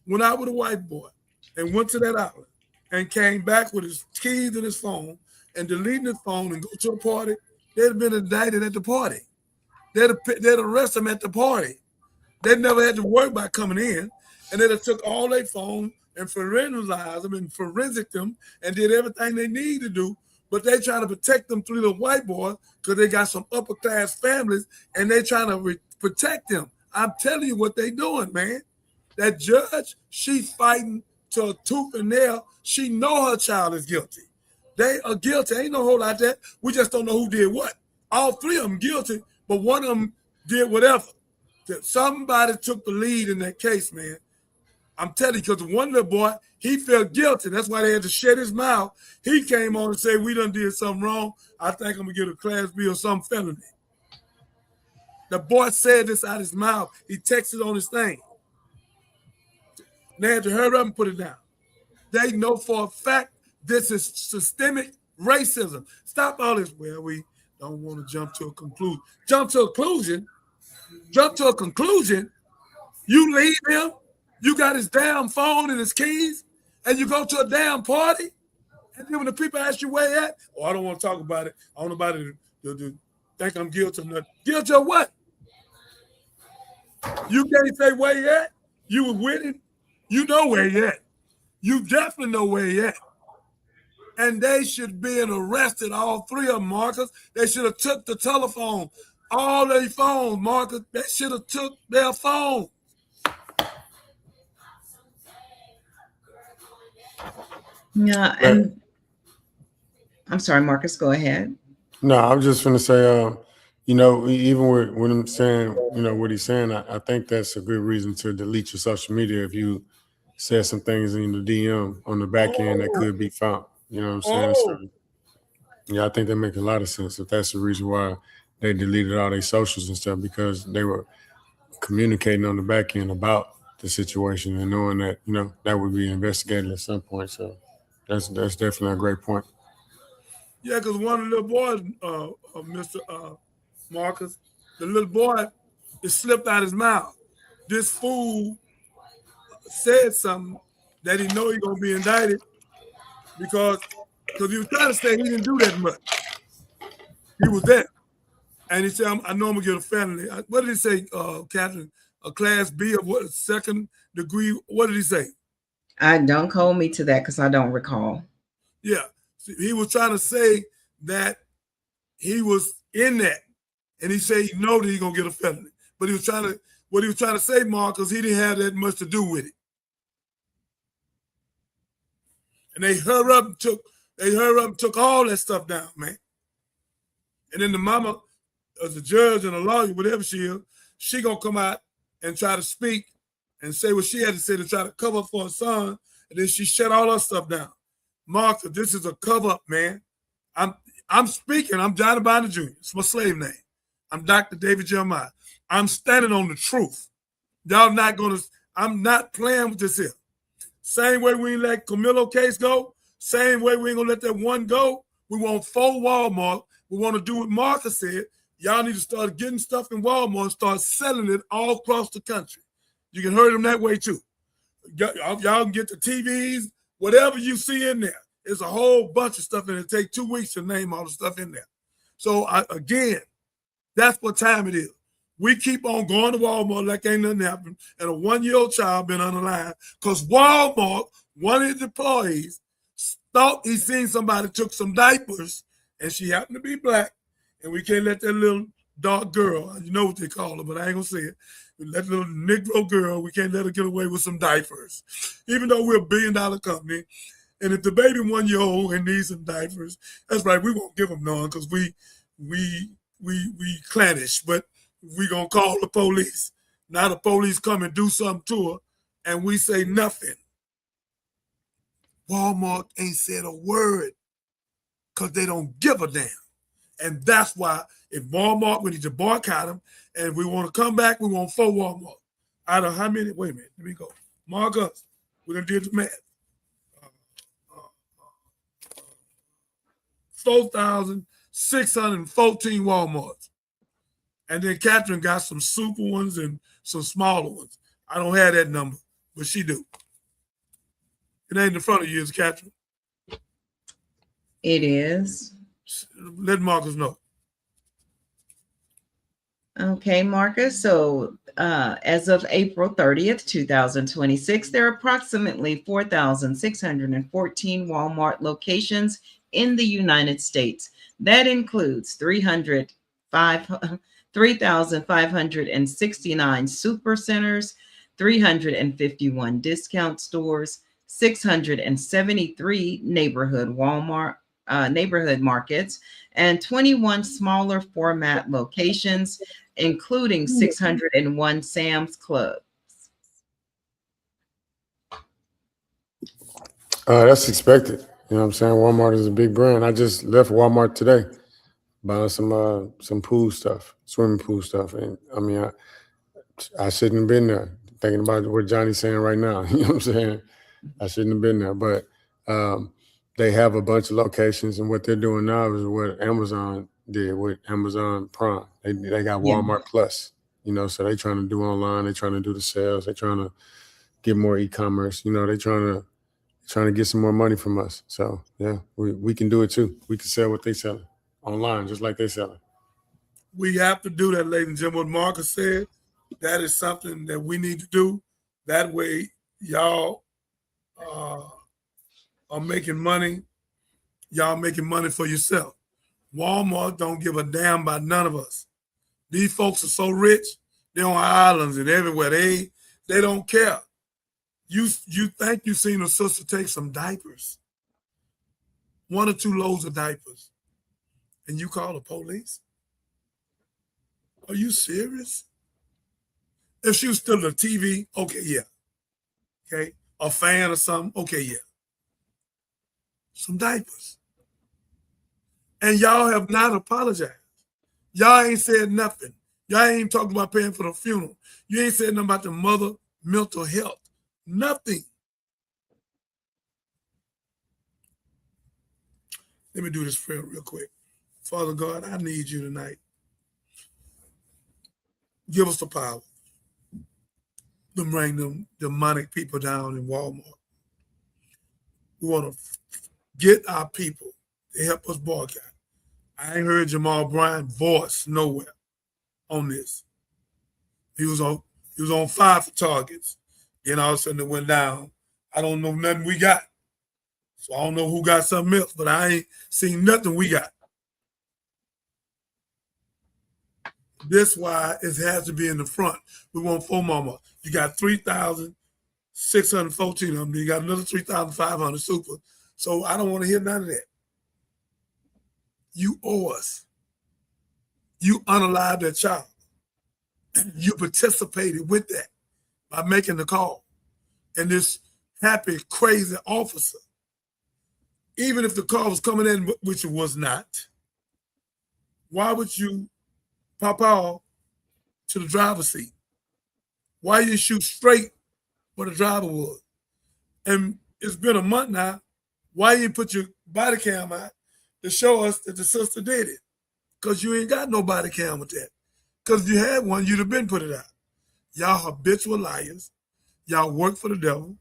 went out with a white boy and went to that outlet and came back with his keys and his phone and deleting his phone and go to a party, they'd have been indicted at the party. They'd arrest them at the party. They never had to work by coming in, and they'd have took all their phones and forensic them and forensic them and did everything they need to do. But they trying to protect them 3 little white boys because they got some upper class families and they trying to protect them. I'm telling you what they doing, man. That judge, she's fighting to a tooth and nail. She know her child is guilty. They are guilty. Ain't no whole lot that. We just don't know who did what. All 3 of them guilty, but one of them did whatever. Somebody took the lead in that case, man. I'm telling you, because one little boy, he felt guilty. That's why they had to shut his mouth. He came on and said, we done did something wrong. I think I'm going to get a Class B or some felony. The boy said this out his mouth. He texted on his thing. They had to hurry up and put it down. They know for a fact this is systemic racism. Stop all this. Well, we don't want to jump to a conclusion. Jump to a conclusion. You leave him. You got his damn phone and his keys, and you go to a damn party, and then when the people ask you where you at, I don't want to talk about it. I don't want nobody to think I'm guilty of nothing. Guilty of what? You can't say where you at. You were with him. You know where you at. You definitely know where you at. And they should be arrested, all 3 of them, Marcus. They should have took the telephone, all their phones, Marcus. They should have took their phone. Yeah, and I'm sorry, Marcus, go ahead. No, I'm just going to say, even with him saying, what he's saying, I think that's a good reason to delete your social media if you said some things in the DM on the back end that could be found. You know what I'm saying? So, yeah, I think that makes a lot of sense if that's the reason why they deleted all their socials and stuff, because they were communicating on the back end about the situation and knowing that, that would be investigated at some point. So that's definitely a great point. Yeah, because one of the little boys, Mr. Marcus, the little boy, it slipped out his mouth. This fool said something that he know he's going to be indicted because he was trying to say he didn't do that much. He was there. And he said, I know I'm going to get a felony. What did he say, Catherine? A Class B of what, 2nd degree? What did he say? Don't hold me to that because I don't recall. Yeah. He was trying to say that he was in that. And he said he know that he's going to get a felony. But what he was trying to say, Marcus, he didn't have that much to do with it. And they hurry up and took all that stuff down, man. And then the mama, as a judge and a lawyer, whatever she is, she gonna come out and try to speak and say what she had to say to try to cover for her son. And then she shut all her stuff down. Martha, this is a cover up, man. I'm speaking. I'm Johnny Binder Jr. It's my slave name. I'm Dr. David Jeremiah. I'm standing on the truth. Y'all not gonna. I'm not playing with this here. Same way we ain't let Camilo case go. Same way we ain't gonna let that one go. We want 4 Walmart. We want to do what Martha said. Y'all need to start getting stuff in Walmart and start selling it all across the country. You can hurt them that way too. Y'all can get the TVs, whatever you see in there. There's a whole bunch of stuff, and it take 2 weeks to name all the stuff in there. So again, that's what time it is. We keep on going to Walmart like ain't nothing happened, and a 1-year-old child been on the line because Walmart, one of the employees, thought he seen somebody took some diapers, and she happened to be black, and we can't let that little dark girl, you know what they call her, but I ain't gonna say it. That little Negro girl, we can't let her get away with some diapers, even though we're $1 billion company. And if the baby 1-year-old and needs some diapers, that's right, we won't give them none because we clannish, but we gonna call the police. Now the police come and do something to her, and we say nothing. Walmart ain't said a word because they don't give a damn. And that's why if Walmart, we need to boycott them, and if we want to come back, we want 4 Walmart. Out of how many? Wait a minute, let me go. Mark us. We're gonna do the math. 4,614 Walmarts. And then Catherine got some super ones and some smaller ones. I don't have that number, but she do. It ain't in front of you, is it, Catherine? It is. Let Marcus know. Okay, Marcus. So as of April 30th, 2026, there are approximately 4,614 Walmart locations in the United States. That includes 3,569 super centers, 351 discount stores, 673 neighborhood markets, and 21 smaller format locations, including 601 Sam's Clubs. That's expected. You know what I'm saying? Walmart is a big brand. I just left Walmart today, buying some pool stuff, swimming pool stuff. And I mean, I shouldn't have been there. Thinking about what Johnny's saying right now. You know what I'm saying? I shouldn't have been there. But they have a bunch of locations, and what they're doing now is what Amazon did with Amazon Prime. They got Walmart Plus, you know, so they're trying to do online, they're trying to do the sales, they're trying to get more e-commerce, you know, they're trying to get some more money from us. So yeah, we can do it too. We can sell what they sell online, just like they sell it. We have to do that, ladies and gentlemen. What Marcus said, that is something that we need to do. That way, y'all are making money. Y'all making money for yourself. Walmart don't give a damn about none of us. These folks are so rich, they're on islands and everywhere. They don't care. You think you seen a sister take some diapers, 1 or 2 loads of diapers, and you call the police? Are you serious? If she was still on the TV, okay, yeah. Okay, a fan or something, okay, yeah. Some diapers. And y'all have not apologized. Y'all ain't said nothing. Y'all ain't talking about paying for the funeral. You ain't said nothing about the mother mental health. Nothing. Let me do this prayer real quick. Father God, I need you tonight. Give us the power to bring them demonic people down in Walmart. We want to get our people to help us boycott. I ain't heard Jamal Bryant's voice nowhere on this. He was on 5 targets. Then all of a sudden it went down. I don't know nothing we got. So I don't know who got something else, but I ain't seen nothing we got. This why it has to be in the front. We want 4 Walmart. You got 3,614 of them. You got another 3,500 super. So I don't want to hear none of that. You owe us. You unalived that child. You participated with that by making the call. And this happy, crazy officer even if the car was coming in, which it was not, why would you pop out to the driver's seat? Why you shoot straight where the driver was? And it's been a month now. Why you put your body cam out to show us that the sister did it? Because you ain't got no body cam with that. Because if you had one, you'd have been put it out. Y'all habitual liars. Y'all work for the devil.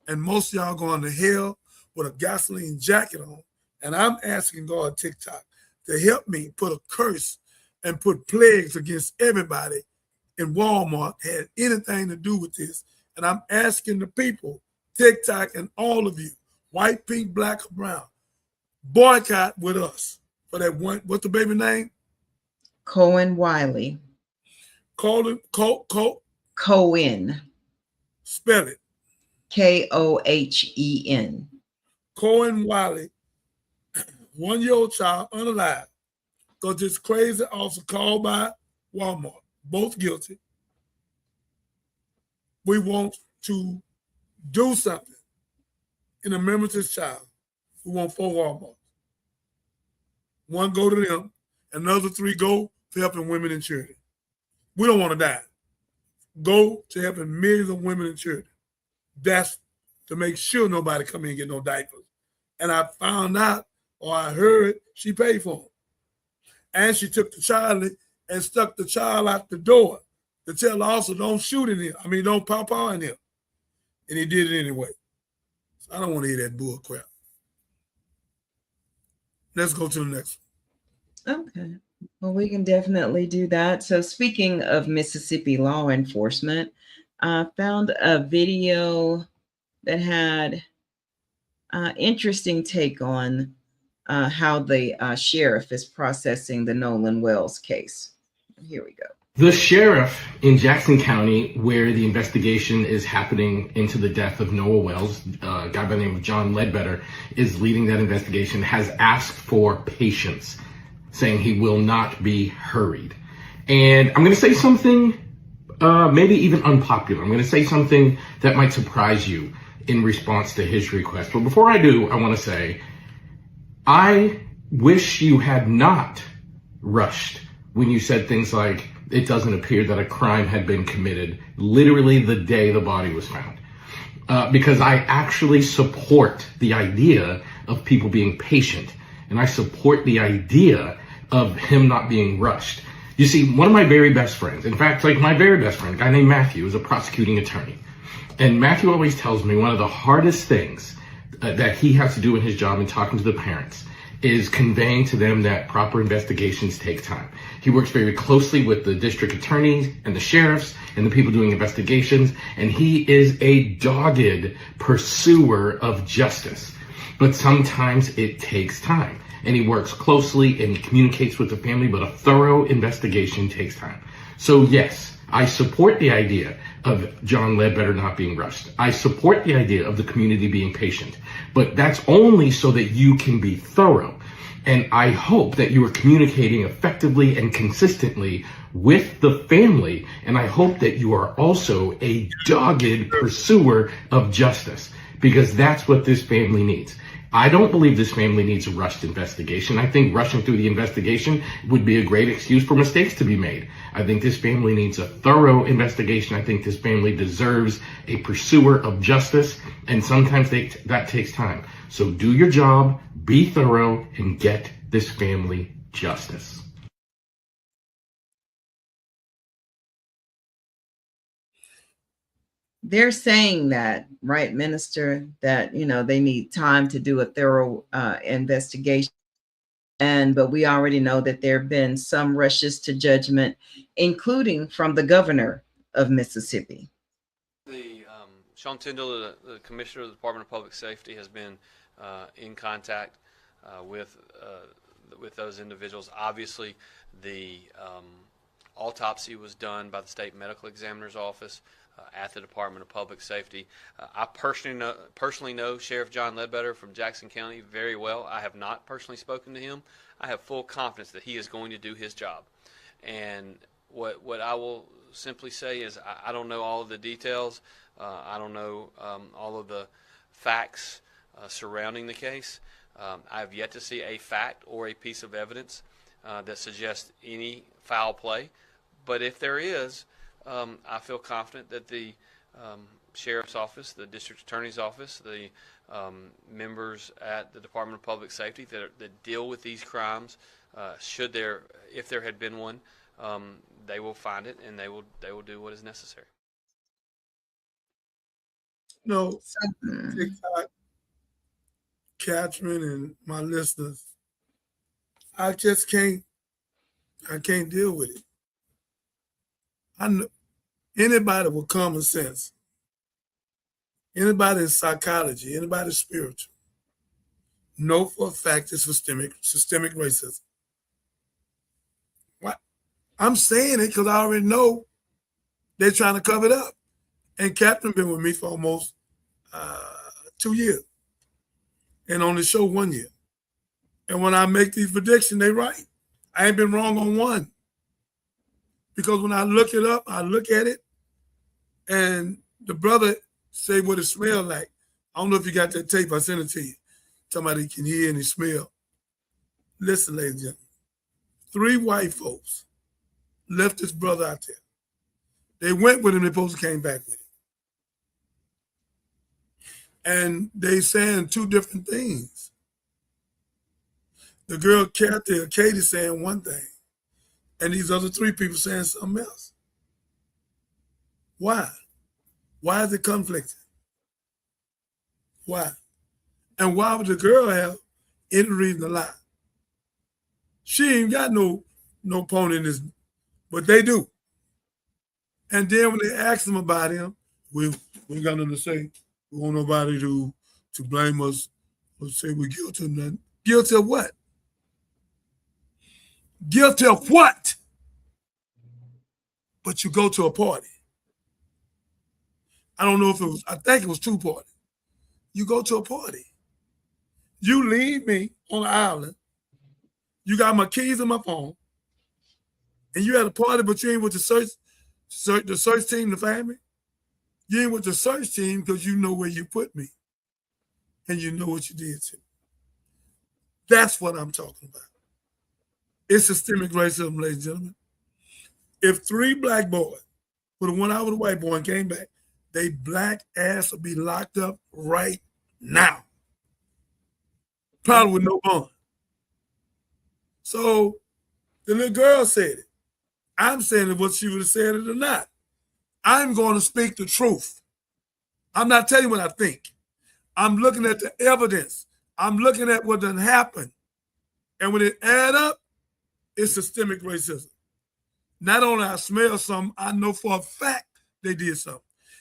And most of y'all going to hell with a gasoline jacket on. And I'm asking God TikTok to help me put a curse and put plagues against everybody in Walmart had anything to do with this. And I'm asking the people, TikTok and all of you, white, pink, black, or brown, boycott with us for that one. What's the baby name? Cohen Wiley. Cohen. Spell it. Kohen. Cohen Wiley, 1-year-old child, unalive, because this crazy officer called by Walmart, both guilty. We want to do something in the memory of this child. We want 4 Walmarts. 1 go to them, another 3 go to helping women and children. We don't want to die. Go to helping millions of women and children. That's to make sure nobody come in and get no diapers. And I found out, or I heard, she paid for them. And she took the child and stuck the child out the door to tell the officer, don't shoot in him. I mean, don't pop on him. And he did it anyway. So I don't want to hear that bull crap. Let's go to the next one. Okay. Well, we can definitely do that. So speaking of Mississippi law enforcement, I found a video that had an interesting take on how the sheriff is processing the Nolan Wells case. Here we go. The sheriff in Jackson County, where the investigation is happening into the death of Noah Wells, a guy by the name of John Ledbetter, is leading that investigation, has asked for patience, saying he will not be hurried. And I'm going to say something maybe even unpopular. I'm going to say something that might surprise you in response to his request. But before I do, I want to say, I wish you had not rushed when you said things like, it doesn't appear that a crime had been committed literally the day the body was found. Because I actually support the idea of people being patient. And I support the idea of him not being rushed. You see, one of my very best friends, in fact, like my very best friend, a guy named Matthew, is a prosecuting attorney. And Matthew always tells me one of the hardest things that he has to do in his job in talking to the parents is conveying to them that proper investigations take time. He works very closely with the district attorneys and the sheriffs and the people doing investigations, and he is a dogged pursuer of justice. But sometimes it takes time, and he works closely and he communicates with the family, but a thorough investigation takes time. So yes, I support the idea of John Ledbetter not being rushed. I support the idea of the community being patient, but that's only so that you can be thorough. And I hope that you are communicating effectively and consistently with the family. And I hope that you are also a dogged pursuer of justice, because that's what this family needs. I don't believe this family needs a rushed investigation. I think rushing through the investigation would be a great excuse for mistakes to be made. I think this family needs a thorough investigation. I think this family deserves a pursuer of justice, and sometimes that takes time. So do your job, be thorough, and get this family justice. They're saying that, right, Minister, that, they need time to do a thorough investigation. But we already know that there have been some rushes to judgment, including from the governor of Mississippi. Sean Tyndall, the commissioner of the Department of Public Safety, has been in contact with those individuals. Obviously, the autopsy was done by the state medical examiner's office at the Department of Public Safety. I personally know Sheriff John Ledbetter from Jackson County very well. I have not personally spoken to him. I have full confidence that he is going to do his job. And what I will simply say is I don't know all of the details. I don't know all of the facts surrounding the case. I have yet to see a fact or a piece of evidence that suggests any foul play. But if there is, I feel confident that the sheriff's office, the district attorney's office, the members at the Department of Public Safety that deal with these crimes, if there had been one, they will find it and they will do what is necessary. No, TikTok, Catherine, and my listeners, I just can't deal with it. I know anybody with common sense, anybody in psychology, anybody spiritual, know for a fact it's systemic racism. What? I'm saying it because I already know they're trying to cover it up. And Captain been with me for almost 2 years, and on the show 1 year. And when I make these predictions, they right. I ain't been wrong on one. Because when I look it up, I look at it, and the brother say what it smells like. I don't know if you got that tape. I sent it to you. Somebody can hear and smell. Listen, ladies and gentlemen. 3 white folks left this brother out there. They went with him. They supposed to came back with him. And they saying 2 different things. The girl Kathy or Katie saying one thing, and these other 3 people saying something else. Why? Why is it conflicting? Why? And why would the girl have any reason to lie? She ain't got no pony in this, but they do. And then when they ask them about him, we ain't got nothing to say. We want nobody to blame us or say we're guilty of nothing. Guilty of what? Guilty of what? But you go to a party. I don't know if it was, I think it was 2 parties. You go to a party. You leave me on the island. You got my keys and my phone. And you at a party, but you ain't with the search team, the family. You ain't with the search team because you know where you put me. And you know what you did to me. That's what I'm talking about. It's systemic racism, ladies and gentlemen. If 3 black boys would have went out with a white boy and came back, they black ass would be locked up right now. Probably with no bond. So the little girl said it. I'm saying it what she would have said it or not. I'm going to speak the truth. I'm not telling you what I think. I'm looking at the evidence. I'm looking at what done happened. And when it add up, it's systemic racism. Not only I smell something, I know for a fact they did something.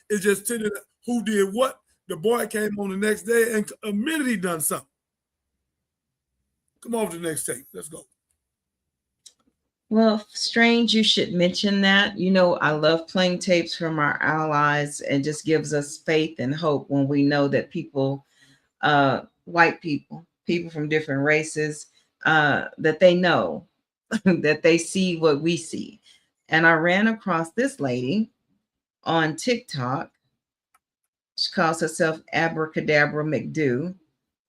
It's just telling you who did what. The boy came on the next day and admitted he done something. Come on to the next tape. Let's go. Well, strange you should mention that. You know, I love playing tapes from our allies, and just gives us faith and hope when we know that people, white people from different races, that they know, that they see what we see. And I ran across this lady on TikTok. She calls herself Abracadabra McDo,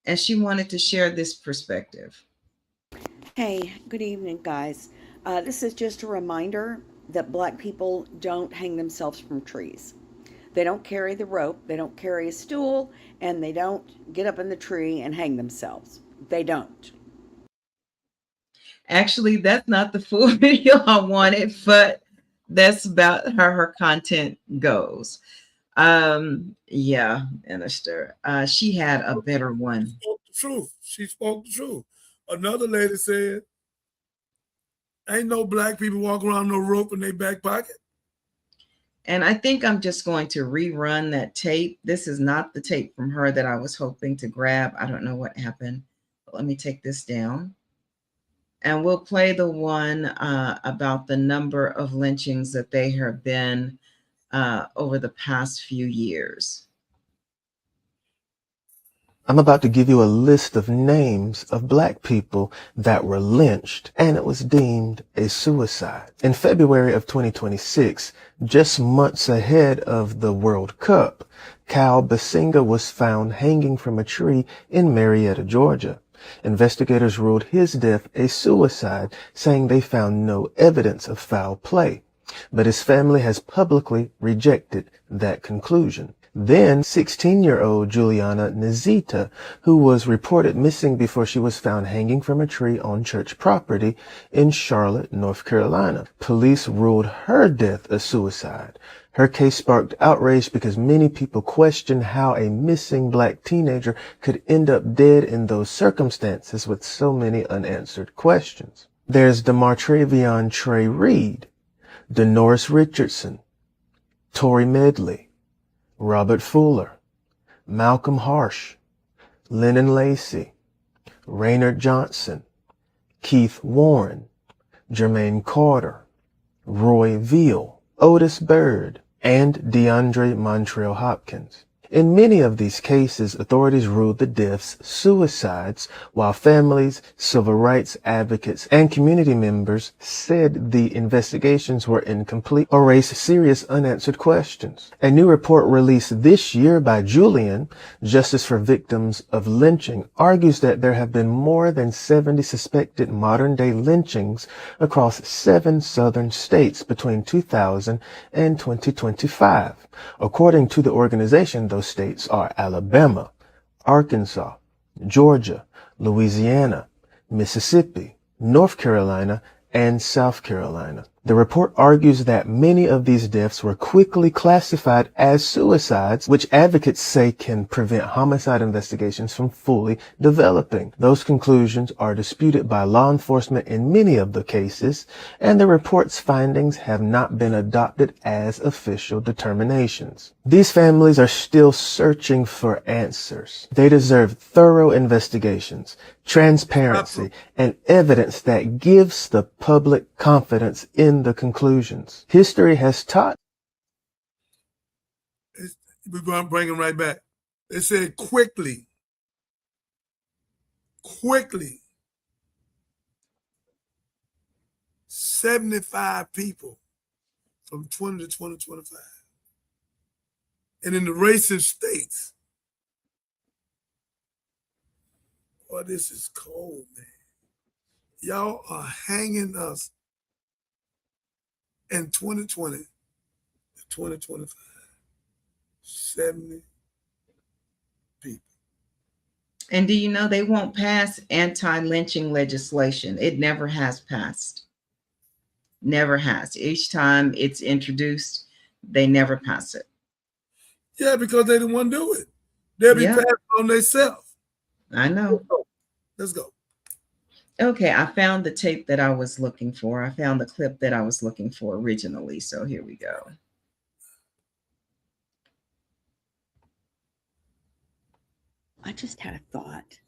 and she wanted to share this perspective. Hey, good evening, guys. This is just a reminder that Black people don't hang themselves from trees. They don't carry the rope, they don't carry a stool, and they don't get up in the tree and hang themselves. They don't. Actually, that's not the full video I wanted, but that's about how her content goes. Yeah, Minister. She had a better one. She spoke the truth. She spoke the truth. Another lady said, ain't no black people walking around no rope in their back pocket. And I think I'm just going to rerun that tape. This is not the tape from her that I was hoping to grab. I don't know what happened. But let me take this down. And we'll play the one about the number of lynchings that there have been over the past few years. I'm about to give you a list of names of Black people that were lynched, and it was deemed a suicide. In February of 2026, just months ahead of the World Cup, Cal Basinga was found hanging from a tree in Marietta, Georgia. Investigators ruled his death a suicide, saying they found no evidence of foul play. But his family has publicly rejected that conclusion. Then 16-year-old Juliana Nizita, who was reported missing before she was found hanging from a tree on church property in Charlotte, North Carolina. Police ruled her death a suicide. Her case sparked outrage because many people questioned how a missing black teenager could end up dead in those circumstances with so many unanswered questions. There's DeMartravion Trey Reed, Denoris Richardson, Tori Medley, Robert Fuller, Malcolm Harsh, Lennon Lacey, Raynard Johnson, Keith Warren, Jermaine Carter, Roy Veal, Otis Bird, and DeAndre Montrell Hopkins. In many of these cases, authorities ruled the deaths suicides, while families, civil rights advocates, and community members said the investigations were incomplete or raised serious unanswered questions. A new report released this year by Julian, Justice for Victims of Lynching, argues that there have been more than 70 suspected modern-day lynchings across 7 southern states between 2000 and 2025. According to the organization, those states are Alabama, Arkansas, Georgia, Louisiana, Mississippi, North Carolina, and South Carolina. The report argues that many of these deaths were quickly classified as suicides, which advocates say can prevent homicide investigations from fully developing. Those conclusions are disputed by law enforcement in many of the cases, and the report's findings have not been adopted as official determinations. These families are still searching for answers. They deserve thorough investigations, transparency, and evidence that gives the public confidence in the conclusions. History has taught. We're going to bring them right back. They said quickly. 75 people from 20 to 2025. And in the racist states, boy, this is cold, man. Y'all are hanging us in 2020 to 2025. 70 people. And do you know they won't pass anti-lynching legislation? It never has passed. Never has. Each time it's introduced, they never pass it. Yeah, because they didn't want to do it. They'll be passing on themselves. I know. Let's go. Okay, I found the tape that I was looking for. I found the clip that I was looking for originally. So here we go. I just had a thought.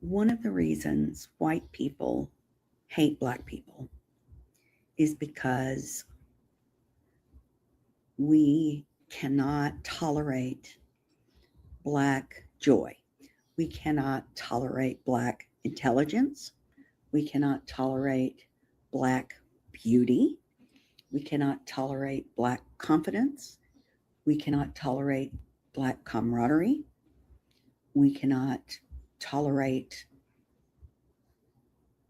One of the reasons white people hate black people is because we cannot tolerate black joy. We cannot tolerate black intelligence. We cannot tolerate black beauty. We cannot tolerate black confidence. We cannot tolerate black camaraderie. We cannot tolerate.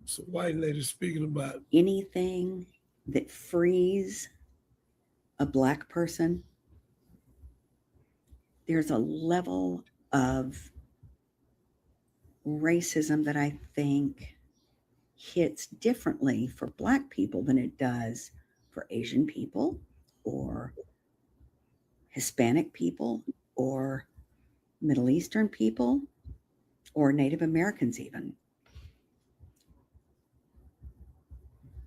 So white lady speaking about anything that frees a black person. There's a level of racism that I think hits differently for black people than it does for Asian people or Hispanic people or Middle Eastern people or Native Americans even.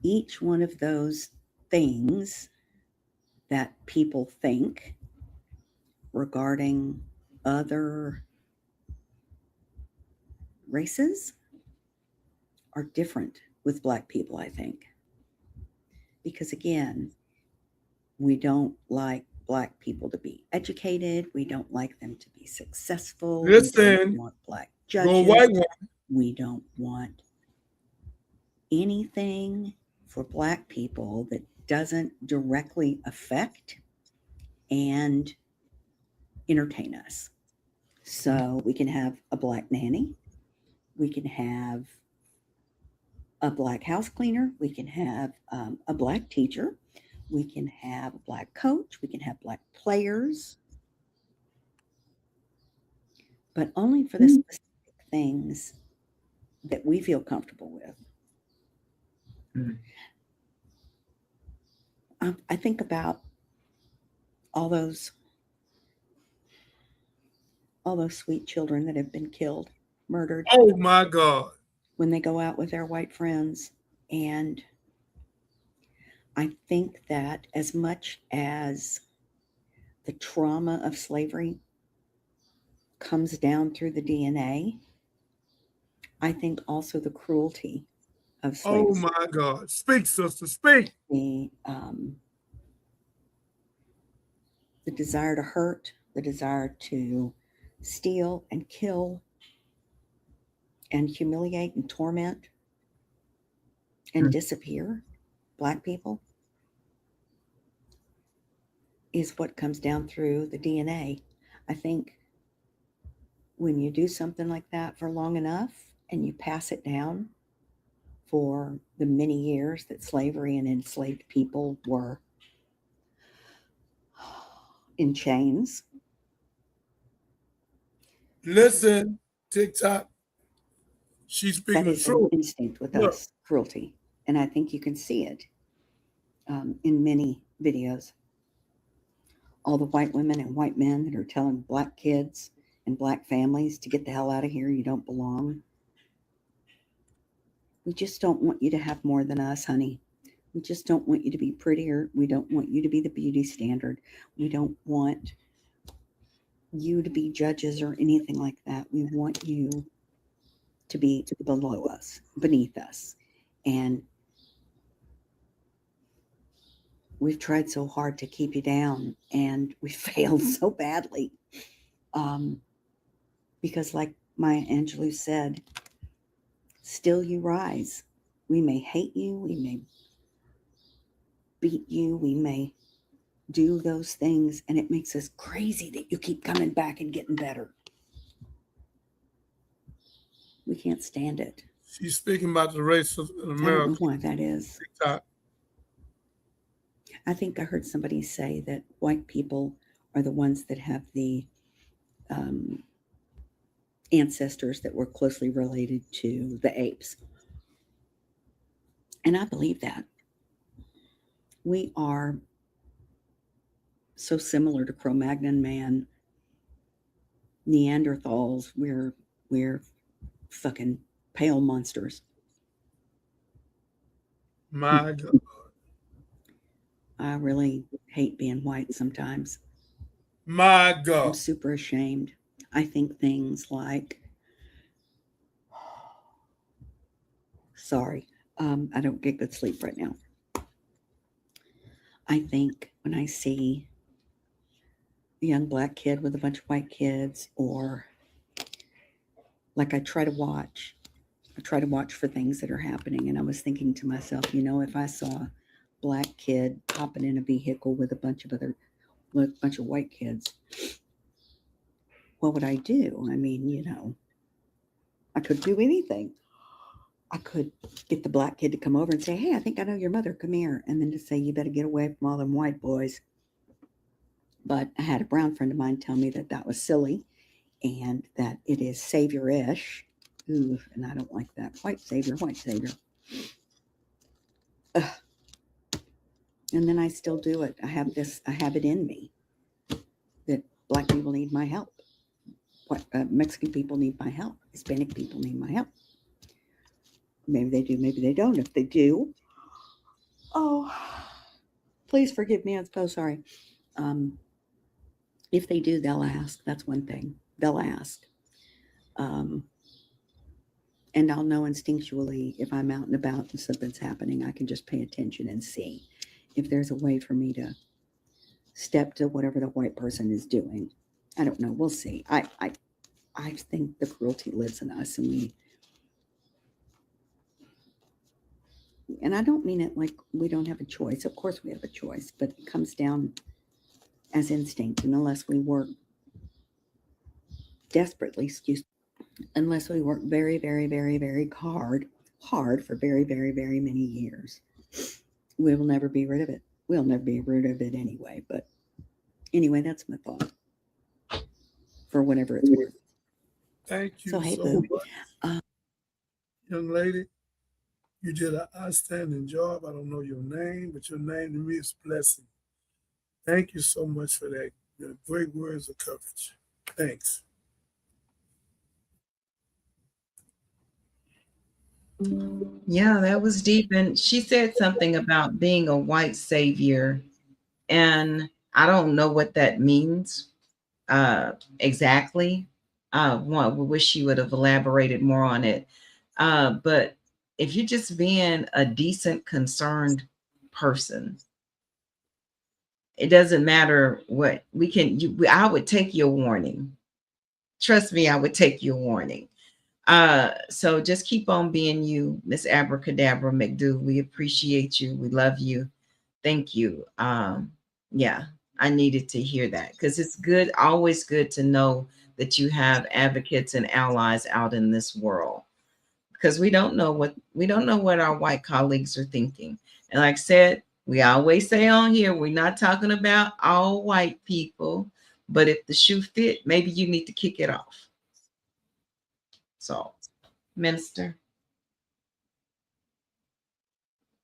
Each one of those things that people think regarding other races are different with black people, I think. Because again, we don't like black people to be educated. We don't like them to be successful. Listen, we don't want black judges. We don't want anything for black people that doesn't directly affect and entertain us. So we can have a black nanny. We can have a black house cleaner. We can have a black teacher. We can have a black coach. We can have black players. But only for the specific things that we feel comfortable with. I think about all those sweet children that have been killed, murdered. Oh my God. When they go out with their white friends. And I think that as much as the trauma of slavery comes down through the DNA, I think also the cruelty of slavery. Oh my God. Speak, sister, speak. The desire to hurt, the desire to steal and kill and humiliate and torment and disappear Black people is what comes down through the DNA. I think when you do something like that for long enough and you pass it down for the many years that slavery and enslaved people were in chains. Listen, TikTok. She's speaking That the is an truth. instinct with Look. us, cruelty. And I think you can see it in many videos. All the white women and white men that are telling Black kids and Black families to get the hell out of here, you don't belong. We just don't want you to have more than us, honey. We just don't want you to be prettier. We don't want you to be the beauty standard. We don't want you to be judges or anything like that. We want you to be below us, beneath us. And we've tried so hard to keep you down, and we failed so badly. Because like Maya Angelou said, still you rise. We may hate you, we may beat you, we may do those things, and it makes us crazy that you keep coming back and getting better. We can't stand it. She's speaking about the racism in America. I don't know why that is. TikTok. I think I heard somebody say that white people are the ones that have the ancestors that were closely related to the apes. And I believe that. We are so similar to Cro-Magnon man, Neanderthals. We're fucking pale monsters. My God. I really hate being white sometimes. My God. I'm super ashamed. I think things like, sorry, I don't get good sleep right now. I think when I see a young Black kid with a bunch of white kids, or like I try to watch for things that are happening. And I was thinking to myself, you know, if I saw a Black kid hopping in a vehicle with a bunch of white kids, what would I do? I mean, you know, I could do anything. I could get the Black kid to come over and say, hey, I think I know your mother. Come here. And then to say, you better get away from all them white boys. But I had a brown friend of mine tell me that that was silly and that it is savior-ish. Ooh, and I don't like that. White savior, white savior. Ugh. And then I still do it. I have it in me that Black people need my help. Mexican people need my help. Hispanic people need my help. Maybe they do, maybe they don't. If they do, oh, please forgive me. I'm so sorry. If they do, they'll ask. That's one thing. They'll ask. And I'll know instinctually if I'm out and about and something's happening. I can just pay attention and see if there's a way for me to step to whatever the white person is doing. I don't know. We'll see. I think the cruelty lives in us, and I don't mean it like we don't have a choice. Of course we have a choice, but it comes down as instinct. And unless we work desperately, unless we work very, very, very, very hard for very, very, very many years. We will never be rid of it. We'll never be rid of it anyway. But anyway, that's my thought for whatever it's worth. Thank you So, hey, so boo. much, young lady. You did an outstanding job. I don't know your name, but your name to me is blessing. Thank you so much for that. Your great words of courage. Thanks. Yeah, that was deep. And she said something about being a white savior. And I don't know what that means exactly. We wish she would have elaborated more on it. But if you're just being a decent, concerned person, it doesn't matter what we can. I would take your warning. Trust me, I would take your warning. So just keep on being you, Miss Abracadabra McDo. We appreciate you. We love you. Thank you. Yeah, I needed to hear that because it's good, always good to know that you have advocates and allies out in this world. Because we don't know what our white colleagues are thinking. And like I said, we always say on here, we're not talking about all white people, but if the shoe fit, maybe you need to kick it off. So, Minister.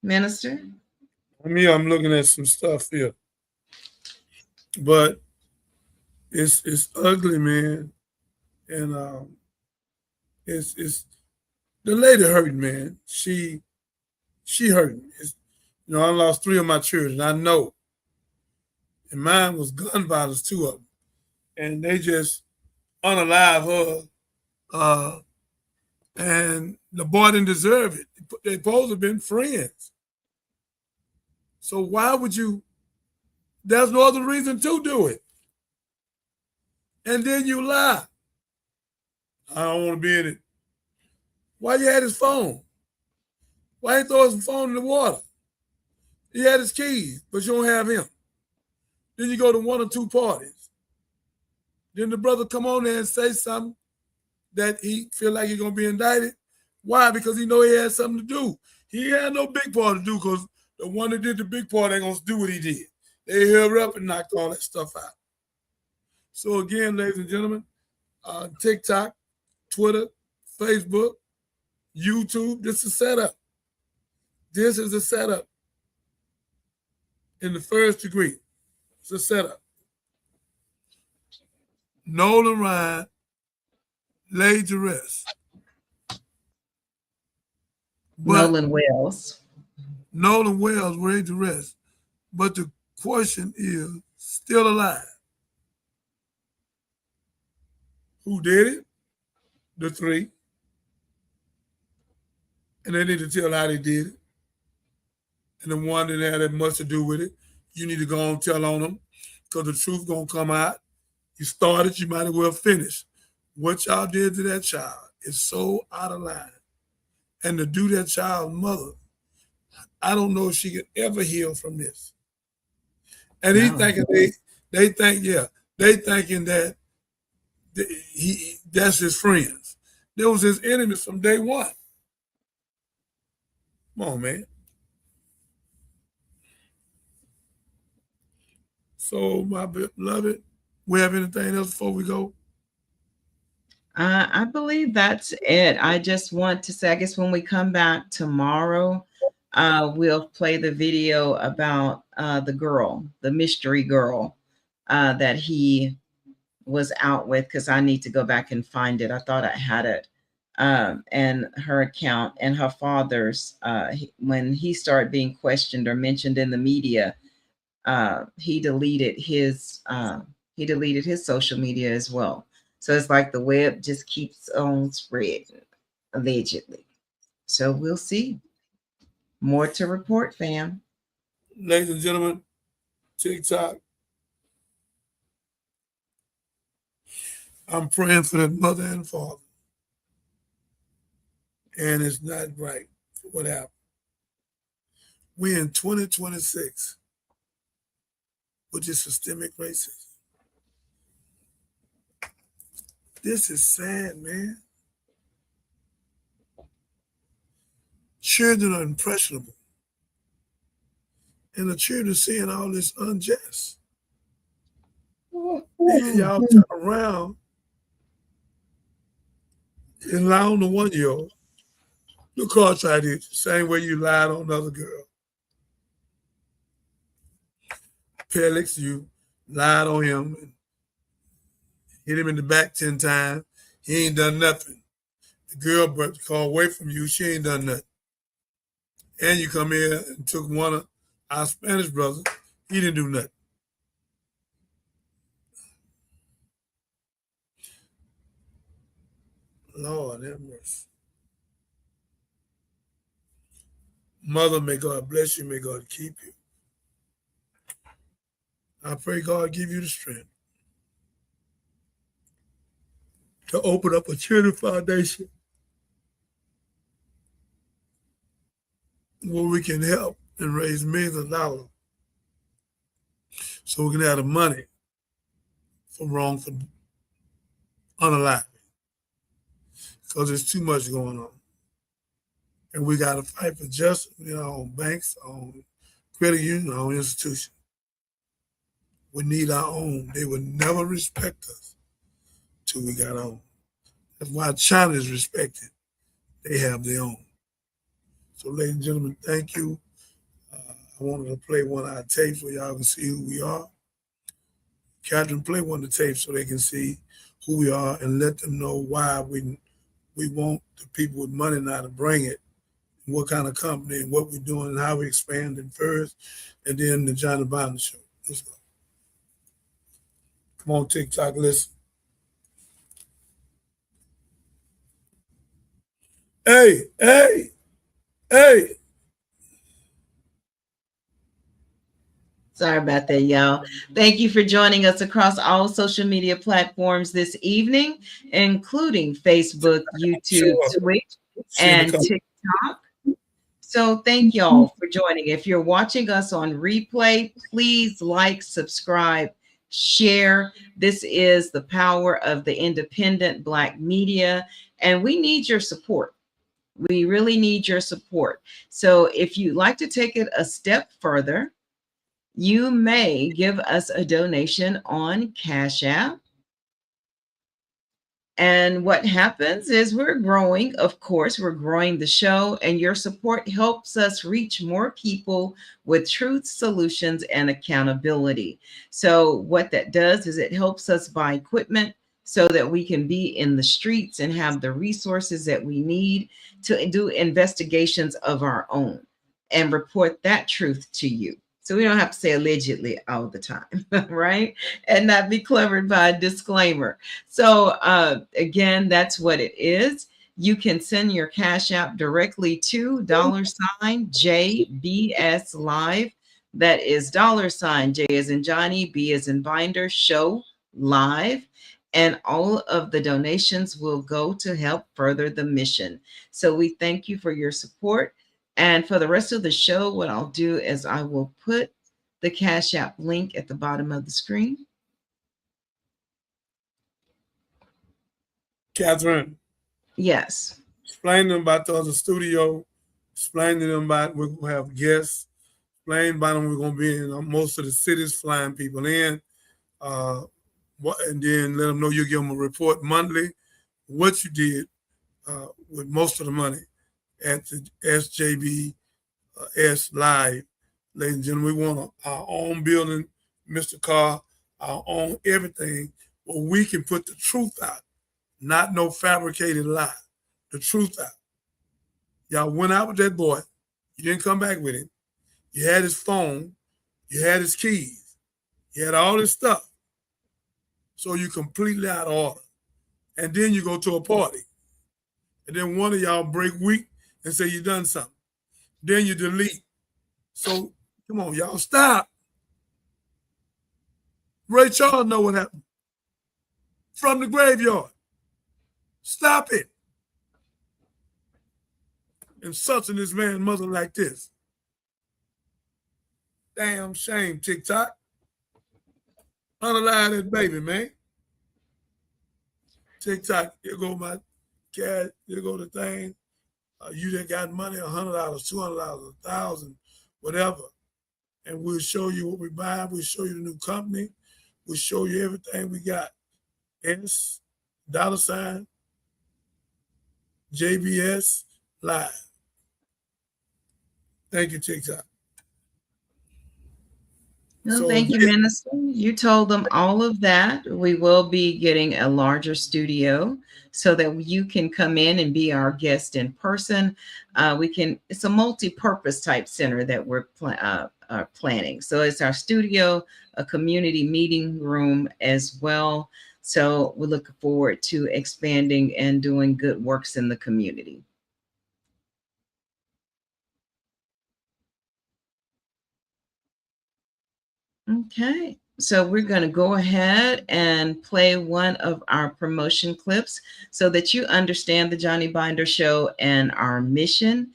I'm looking at some stuff here, but it's ugly, man, and it's the lady hurting, man. She hurting. I lost 3 of my children. I know, and mine was gun violence, 2 of them, and they just unalive her. And the boy didn't deserve it. They supposed to have been friends. So why would you? There's no other reason to do it. And then you lie. I don't want to be in it. Why you had his phone? Why he throw his phone in the water? He had his keys, but you don't have him. Then you go to 1 or 2 parties. Then the brother come on there and say something that he feel like he's gonna be indicted. Why? Because he know he had something to do. He had no big part to do because the one that did the big part ain't gonna do what he did. They hurry up and knocked all that stuff out. So again, ladies and gentlemen, TikTok, Twitter, Facebook, YouTube, this is a setup. This is a setup in the first degree. It's a setup. Nolan Ryan laid to rest. Nolan Wells laid to rest. But the question is still alive. Who did it? The 3. And they need to tell how they did it. And the one that had that much to do with it, you need to go and tell on them because the truth gonna come out. You started, you might as well finish. What y'all did to that child is so out of line. And to do that child's mother, I don't know if she could ever heal from this. And he thinking they thinking that that's his friends. They was his enemies from day one. Come on, man. So, my beloved, we have anything else before we go? I believe that's it. I just want to say, I guess when we come back tomorrow, we'll play the video about the mystery girl that he was out with, because I need to go back and find it. I thought I had it. And her account and her father's, when he started being questioned or mentioned in the media, he deleted his social media as well. So it's like the web just keeps on spreading, allegedly. So we'll see. More to report, fam. Ladies and gentlemen, TikTok. I'm praying for that mother and father. And it's not right what happened. We're in 2026, which is systemic racism. This is sad, man. Children are impressionable. And the children seeing all this unjust. Then y'all turn around and lie on the 1-year-old. Look, Carl tried it, same way you lied on another girl. Felix, you lied on him and hit him in the back 10 times. He ain't done nothing. The girl but called away from you, she ain't done nothing. And you come here and took one of our Spanish brothers, he didn't do nothing. Lord have mercy. Mother, may God bless you, may God keep you. I pray God give you the strength to open up a charity foundation where we can help and raise millions of dollars so we can have the money for wrongful unaliving. Because there's too much going on. And we got to fight for justice, on banks, on credit unions, on institutions. We need our own. They would never respect us till we got our own. That's why China is respected. They have their own. So, ladies and gentlemen, thank you. I wanted to play one of our tapes so y'all can see who we are. Catherine, play one of the tapes so they can see who we are and let them know why we want the people with money now to bring it, and what kind of company and what we're doing and how we expanding first, and then the Johnny Binder Show. Let's go. Come on, TikTok, listen. Hey. Sorry about that, y'all. Thank you for joining us across all social media platforms this evening, including Facebook, YouTube, Twitch, and TikTok. So thank y'all for joining. If you're watching us on replay, please like, subscribe, share. This is the power of the independent Black media, and we need your support. We really need your support. So if you'd like to take it a step further, you may give us a donation on Cash App. And what happens is we're growing, of course, we're growing the show, and your support helps us reach more people with truth, solutions, and accountability. So what that does is it helps us buy equipment so that we can be in the streets and have the resources that we need to do investigations of our own and report that truth to you. So we don't have to say allegedly all the time, right? And not be covered by a disclaimer. So again, that's what it is. You can send your Cash App directly to $JBS Live. That is $J as in Johnny, B as in Binder, Show Live. And all of the donations will go to help further the mission. So we thank you for your support. And for the rest of the show, what I'll do is I will put the Cash App link at the bottom of the screen. Catherine. Yes. Explain to them about the other studio. Explain to them about we're going to have guests. Explain about them we're going to be in most of the cities, flying people in. And then let them know you give them a report monthly, what you did with most of the money at the SJBS Live. Ladies and gentlemen, we want our own building, Mr. Carr, our own everything, where we can put the truth out, not no fabricated lie, the truth out. Y'all went out with that boy. You didn't come back with him. You had his phone. You had his keys. You had all this stuff. So you completely out of order. And then you go to a party. And then one of y'all break weak and say you done something. Then you delete. So come on, y'all, stop. Ray Charles know what happened. From the graveyard. Stop it. Insulting this man's mother like this. Damn shame, TikTok. Unalive that baby, man. TikTok, here go my cat, here go the thing. You that got money, $100, $200, $1,000, whatever. And we'll show you what we buy. We'll show you the new company. We'll show you everything we got. S, $ JBS Live. Thank you, TikTok. No, So thank you, Minister. You told them all of that. We will be getting a larger studio so that you can come in and be our guest in person. It's a multi-purpose type center that we're planning. So it's our studio, a community meeting room as well. So we look forward to expanding and doing good works in the community. Okay, so we're going to go ahead and play one of our promotion clips so that you understand the Johnny Binder Show and our mission.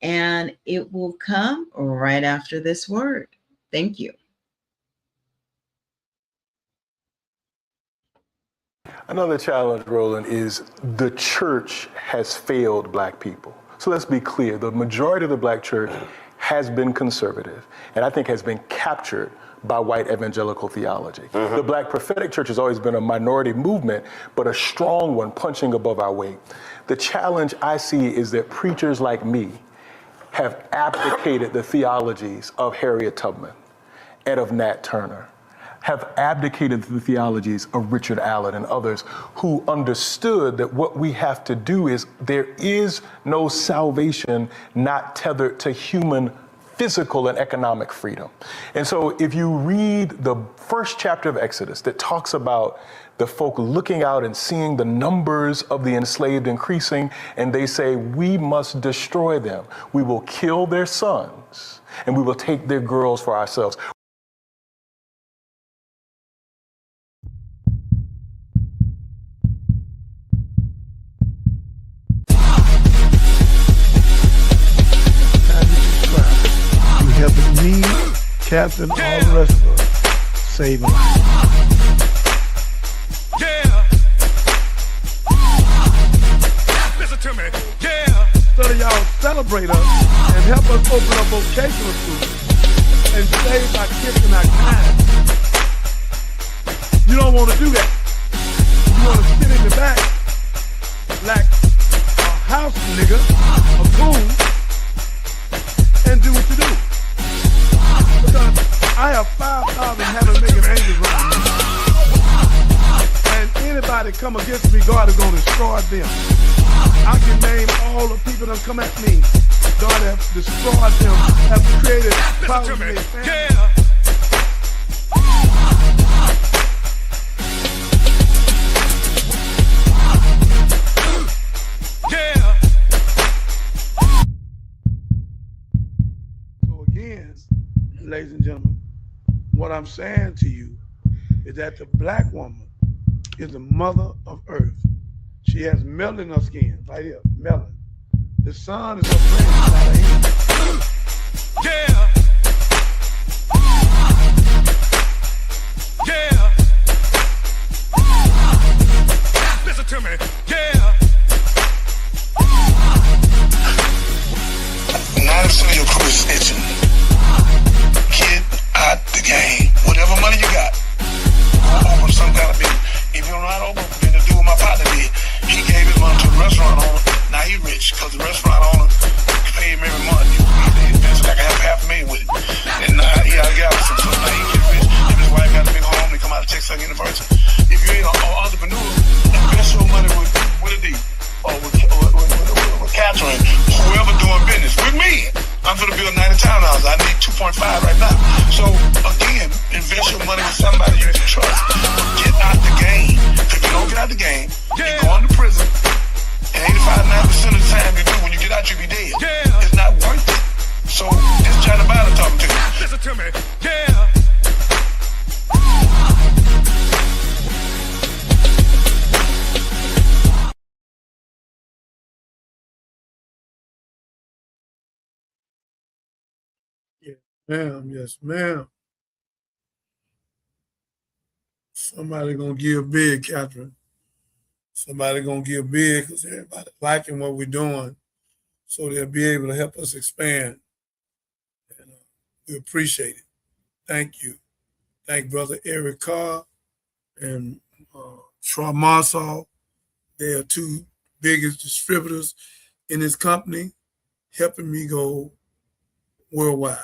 And it will come right after this word. Thank you. Another challenge, Roland, is the church has failed Black people. So let's be clear. The majority of the Black church has been conservative and I think has been captured by white evangelical theology. The Black prophetic church has always been a minority movement, but a strong one, punching above our weight. The challenge I see is that preachers like me have abdicated the theologies of Harriet Tubman and of Nat Turner, have abdicated the theologies of Richard Allen and others who understood that what we have to do is there is no salvation not tethered to human physical and economic freedom. And so if you read the first chapter of Exodus that talks about the folk looking out and seeing the numbers of the enslaved increasing, and they say, we must destroy them. We will kill their sons and we will take their girls for ourselves. Helping me, Captain, all the rest of us, saving lives. Yeah. Listen to me. Yeah. So that y'all celebrate us and help us open up vocational schools and save our kids and our kind. You don't want to do that. You want to sit in the back like a house nigga, a coon, and do what you do. Because I have 5,000 heaven-making angels around me. And anybody come against me, God is going to destroy them. I can name all the people that come at me. God have destroyed them, have created problems in their family. Yeah. So again, ladies and gentlemen, what I'm saying to you is that the Black woman is the mother of earth. She has melanin in her skin, right here, melanin. The sun is her friend, not her enemy. Yeah. Yeah. Listen to me. Yeah. 90% of your crew is snitching. Get out the game. Whatever money you got, go open some kind of business. If you don't know how to open, then to do what my partner did. He gave his money to the restaurant owner. Now he rich because the restaurant owner paid him every month. He invested like $500,000 with it. And now he out of Galveston. So now he get rich. If his wife got a big home, they come out of Texas University. If you ain't an entrepreneur, invest your money with a D. Or with Catherine, whoever doing business with me. I'm going to build 90 townhouses. I need 2.5 right now. So again, invest your money with somebody you can trust. Get out the game. If you don't get out the game, you're going to prison. And 85-90% of the time you do, when you get out, you'll be dead. Yeah. It's not worth it. So this China Biden talking to you. Listen to me. Yeah. Ma'am, yes, ma'am. Somebody gonna give big, Catherine. Somebody gonna give big because everybody liking what we're doing, so they'll be able to help us expand. And we appreciate it. Thank you. Thank Brother Eric Carr and Troy Marsaw. They are two biggest distributors in this company, helping me go worldwide.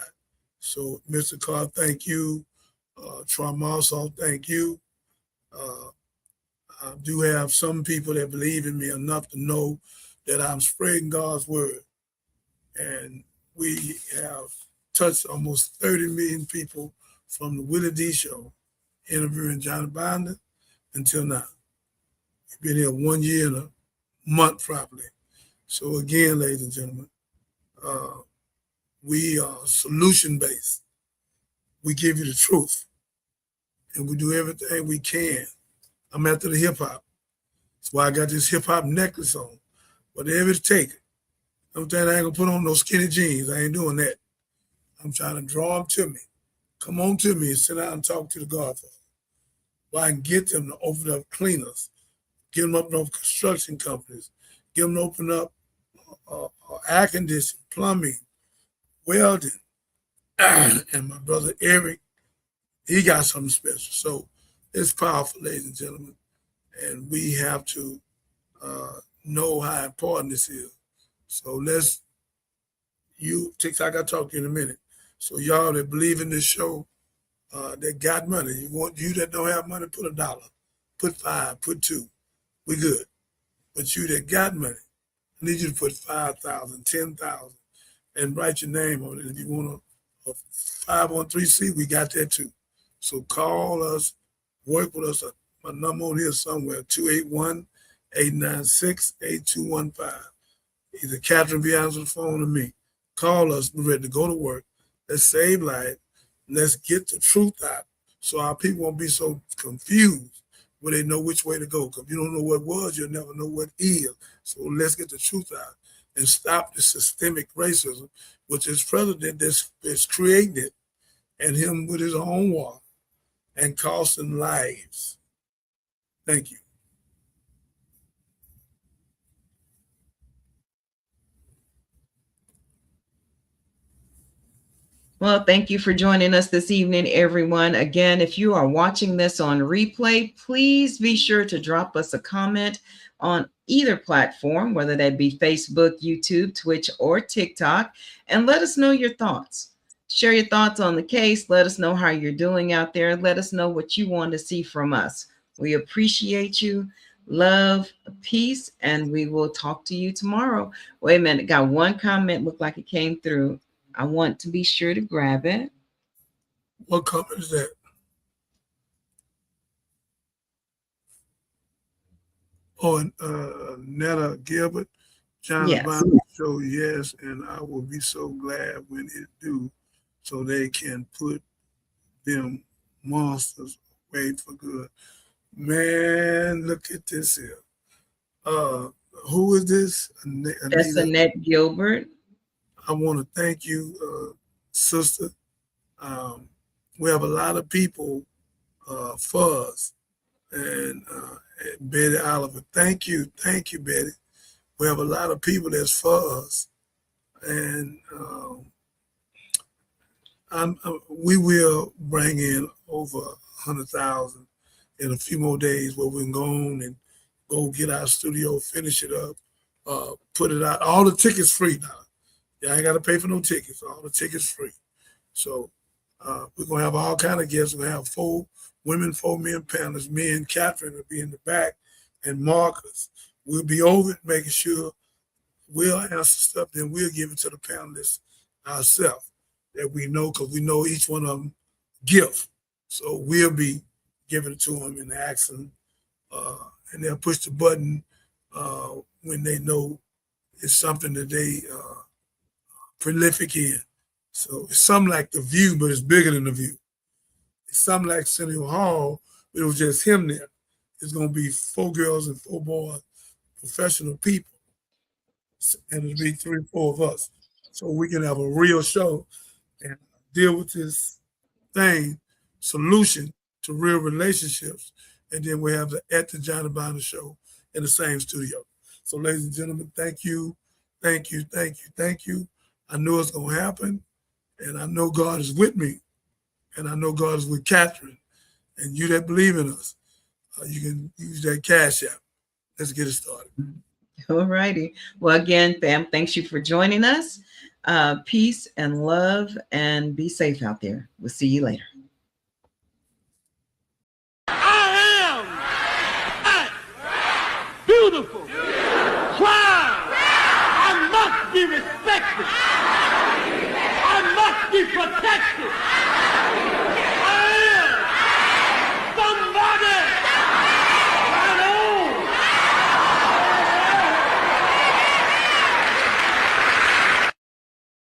So, Mr. Carr, thank you. Troy Marsaw, thank you. I do have some people that believe in me enough to know that I'm spreading God's word. And we have touched almost 30 million people from the Willie D Show, interviewing Johnny Binder, until now. We've been here 1 year and a month probably. So again, ladies and gentlemen, we are solution-based. We give you the truth, and we do everything we can. I'm after the hip-hop. That's why I got this hip-hop necklace on. Whatever it takes. I'm saying I ain't gonna put on no skinny jeans. I ain't doing that. I'm trying to draw them to me. Come on to me and sit down and talk to the Godfather. Well, I can get them to open up cleaners, get them up construction companies, get them to open up air conditioning, plumbing, welding. And my brother Eric, he got something special. So it's powerful, ladies and gentlemen. And we have to know how important this is. So TikTok, I'll talk to you in a minute. So y'all that believe in this show, that got money, you that don't have money, put $1, put 5, put 2. We good. But you that got money, I need you to put 5,000, 10,000, and write your name on it. If you want a 513C, we got that too. So call us, work with us. My number on here somewhere, 281-896-8215. Either Catherine be answering the phone or me. Call us. We're ready to go to work. Let's save life. Let's get the truth out so our people won't be so confused when they know which way to go. Because if you don't know what was, you'll never know what is. So let's get the truth out and stop the systemic racism, which is president that's creating it, and him with his own war and costing lives. Thank you. Well, thank you for joining us this evening, everyone. Again, if you are watching this on replay, please be sure to drop us a comment on either platform, whether that be Facebook, YouTube, Twitch, or TikTok, and let us know your thoughts. Share your thoughts on the case. Let us know how you're doing out there. Let us know what you want to see from us. We appreciate you. Love, peace, and we will talk to you tomorrow. Wait a minute. Got one comment, looked like it came through. I want to be sure to grab it. What comment is that? Oh, Netta Gilbert, Johnny Yes. Binder Show, yes, and I will be so glad when it do, so they can put them monsters away for good. Man, look at this here. Who is this? That's Annette Gilbert. I want to thank you, sister. We have a lot of people for us. And Betty Oliver, thank you, Betty. We have a lot of people that's for us. And we will bring in over 100,000 in a few more days where we can go on and go get our studio, finish it up, put it out. All the tickets free now. Y'all ain't got to pay for no tickets. All the tickets free. So we're going to have all kind of guests. We're going to have 4 women, 4 men panelists. Me and Catherine will be in the back, and Marcus. We'll be over it, making sure we'll answer stuff, then we'll give it to the panelists ourselves that we know, because we know each one of them gift. So we'll be giving it to them and asking, and they'll push the button when they know it's something that they prolific in. So it's something like The View, but it's bigger than The View. It's something like Centennial Hall, but it was just him there. It's going to be 4 girls and 4 boys, professional people. And it'll be 3 or 4 of us. So we can have a real show and deal with this thing, solution to real relationships. And then we have the At the Johnny Binder Show in the same studio. So, ladies and gentlemen, thank you, thank you, thank you, thank you. I know it's going to happen, and I know God is with me, and I know God is with Catherine. And you that believe in us, you can use that Cash App. Let's get it started. All righty. Well, again, fam, thanks you for joining us. Peace and love, and be safe out there. We'll see you later. I am beautiful. Proud. I must be respected. I must be protected.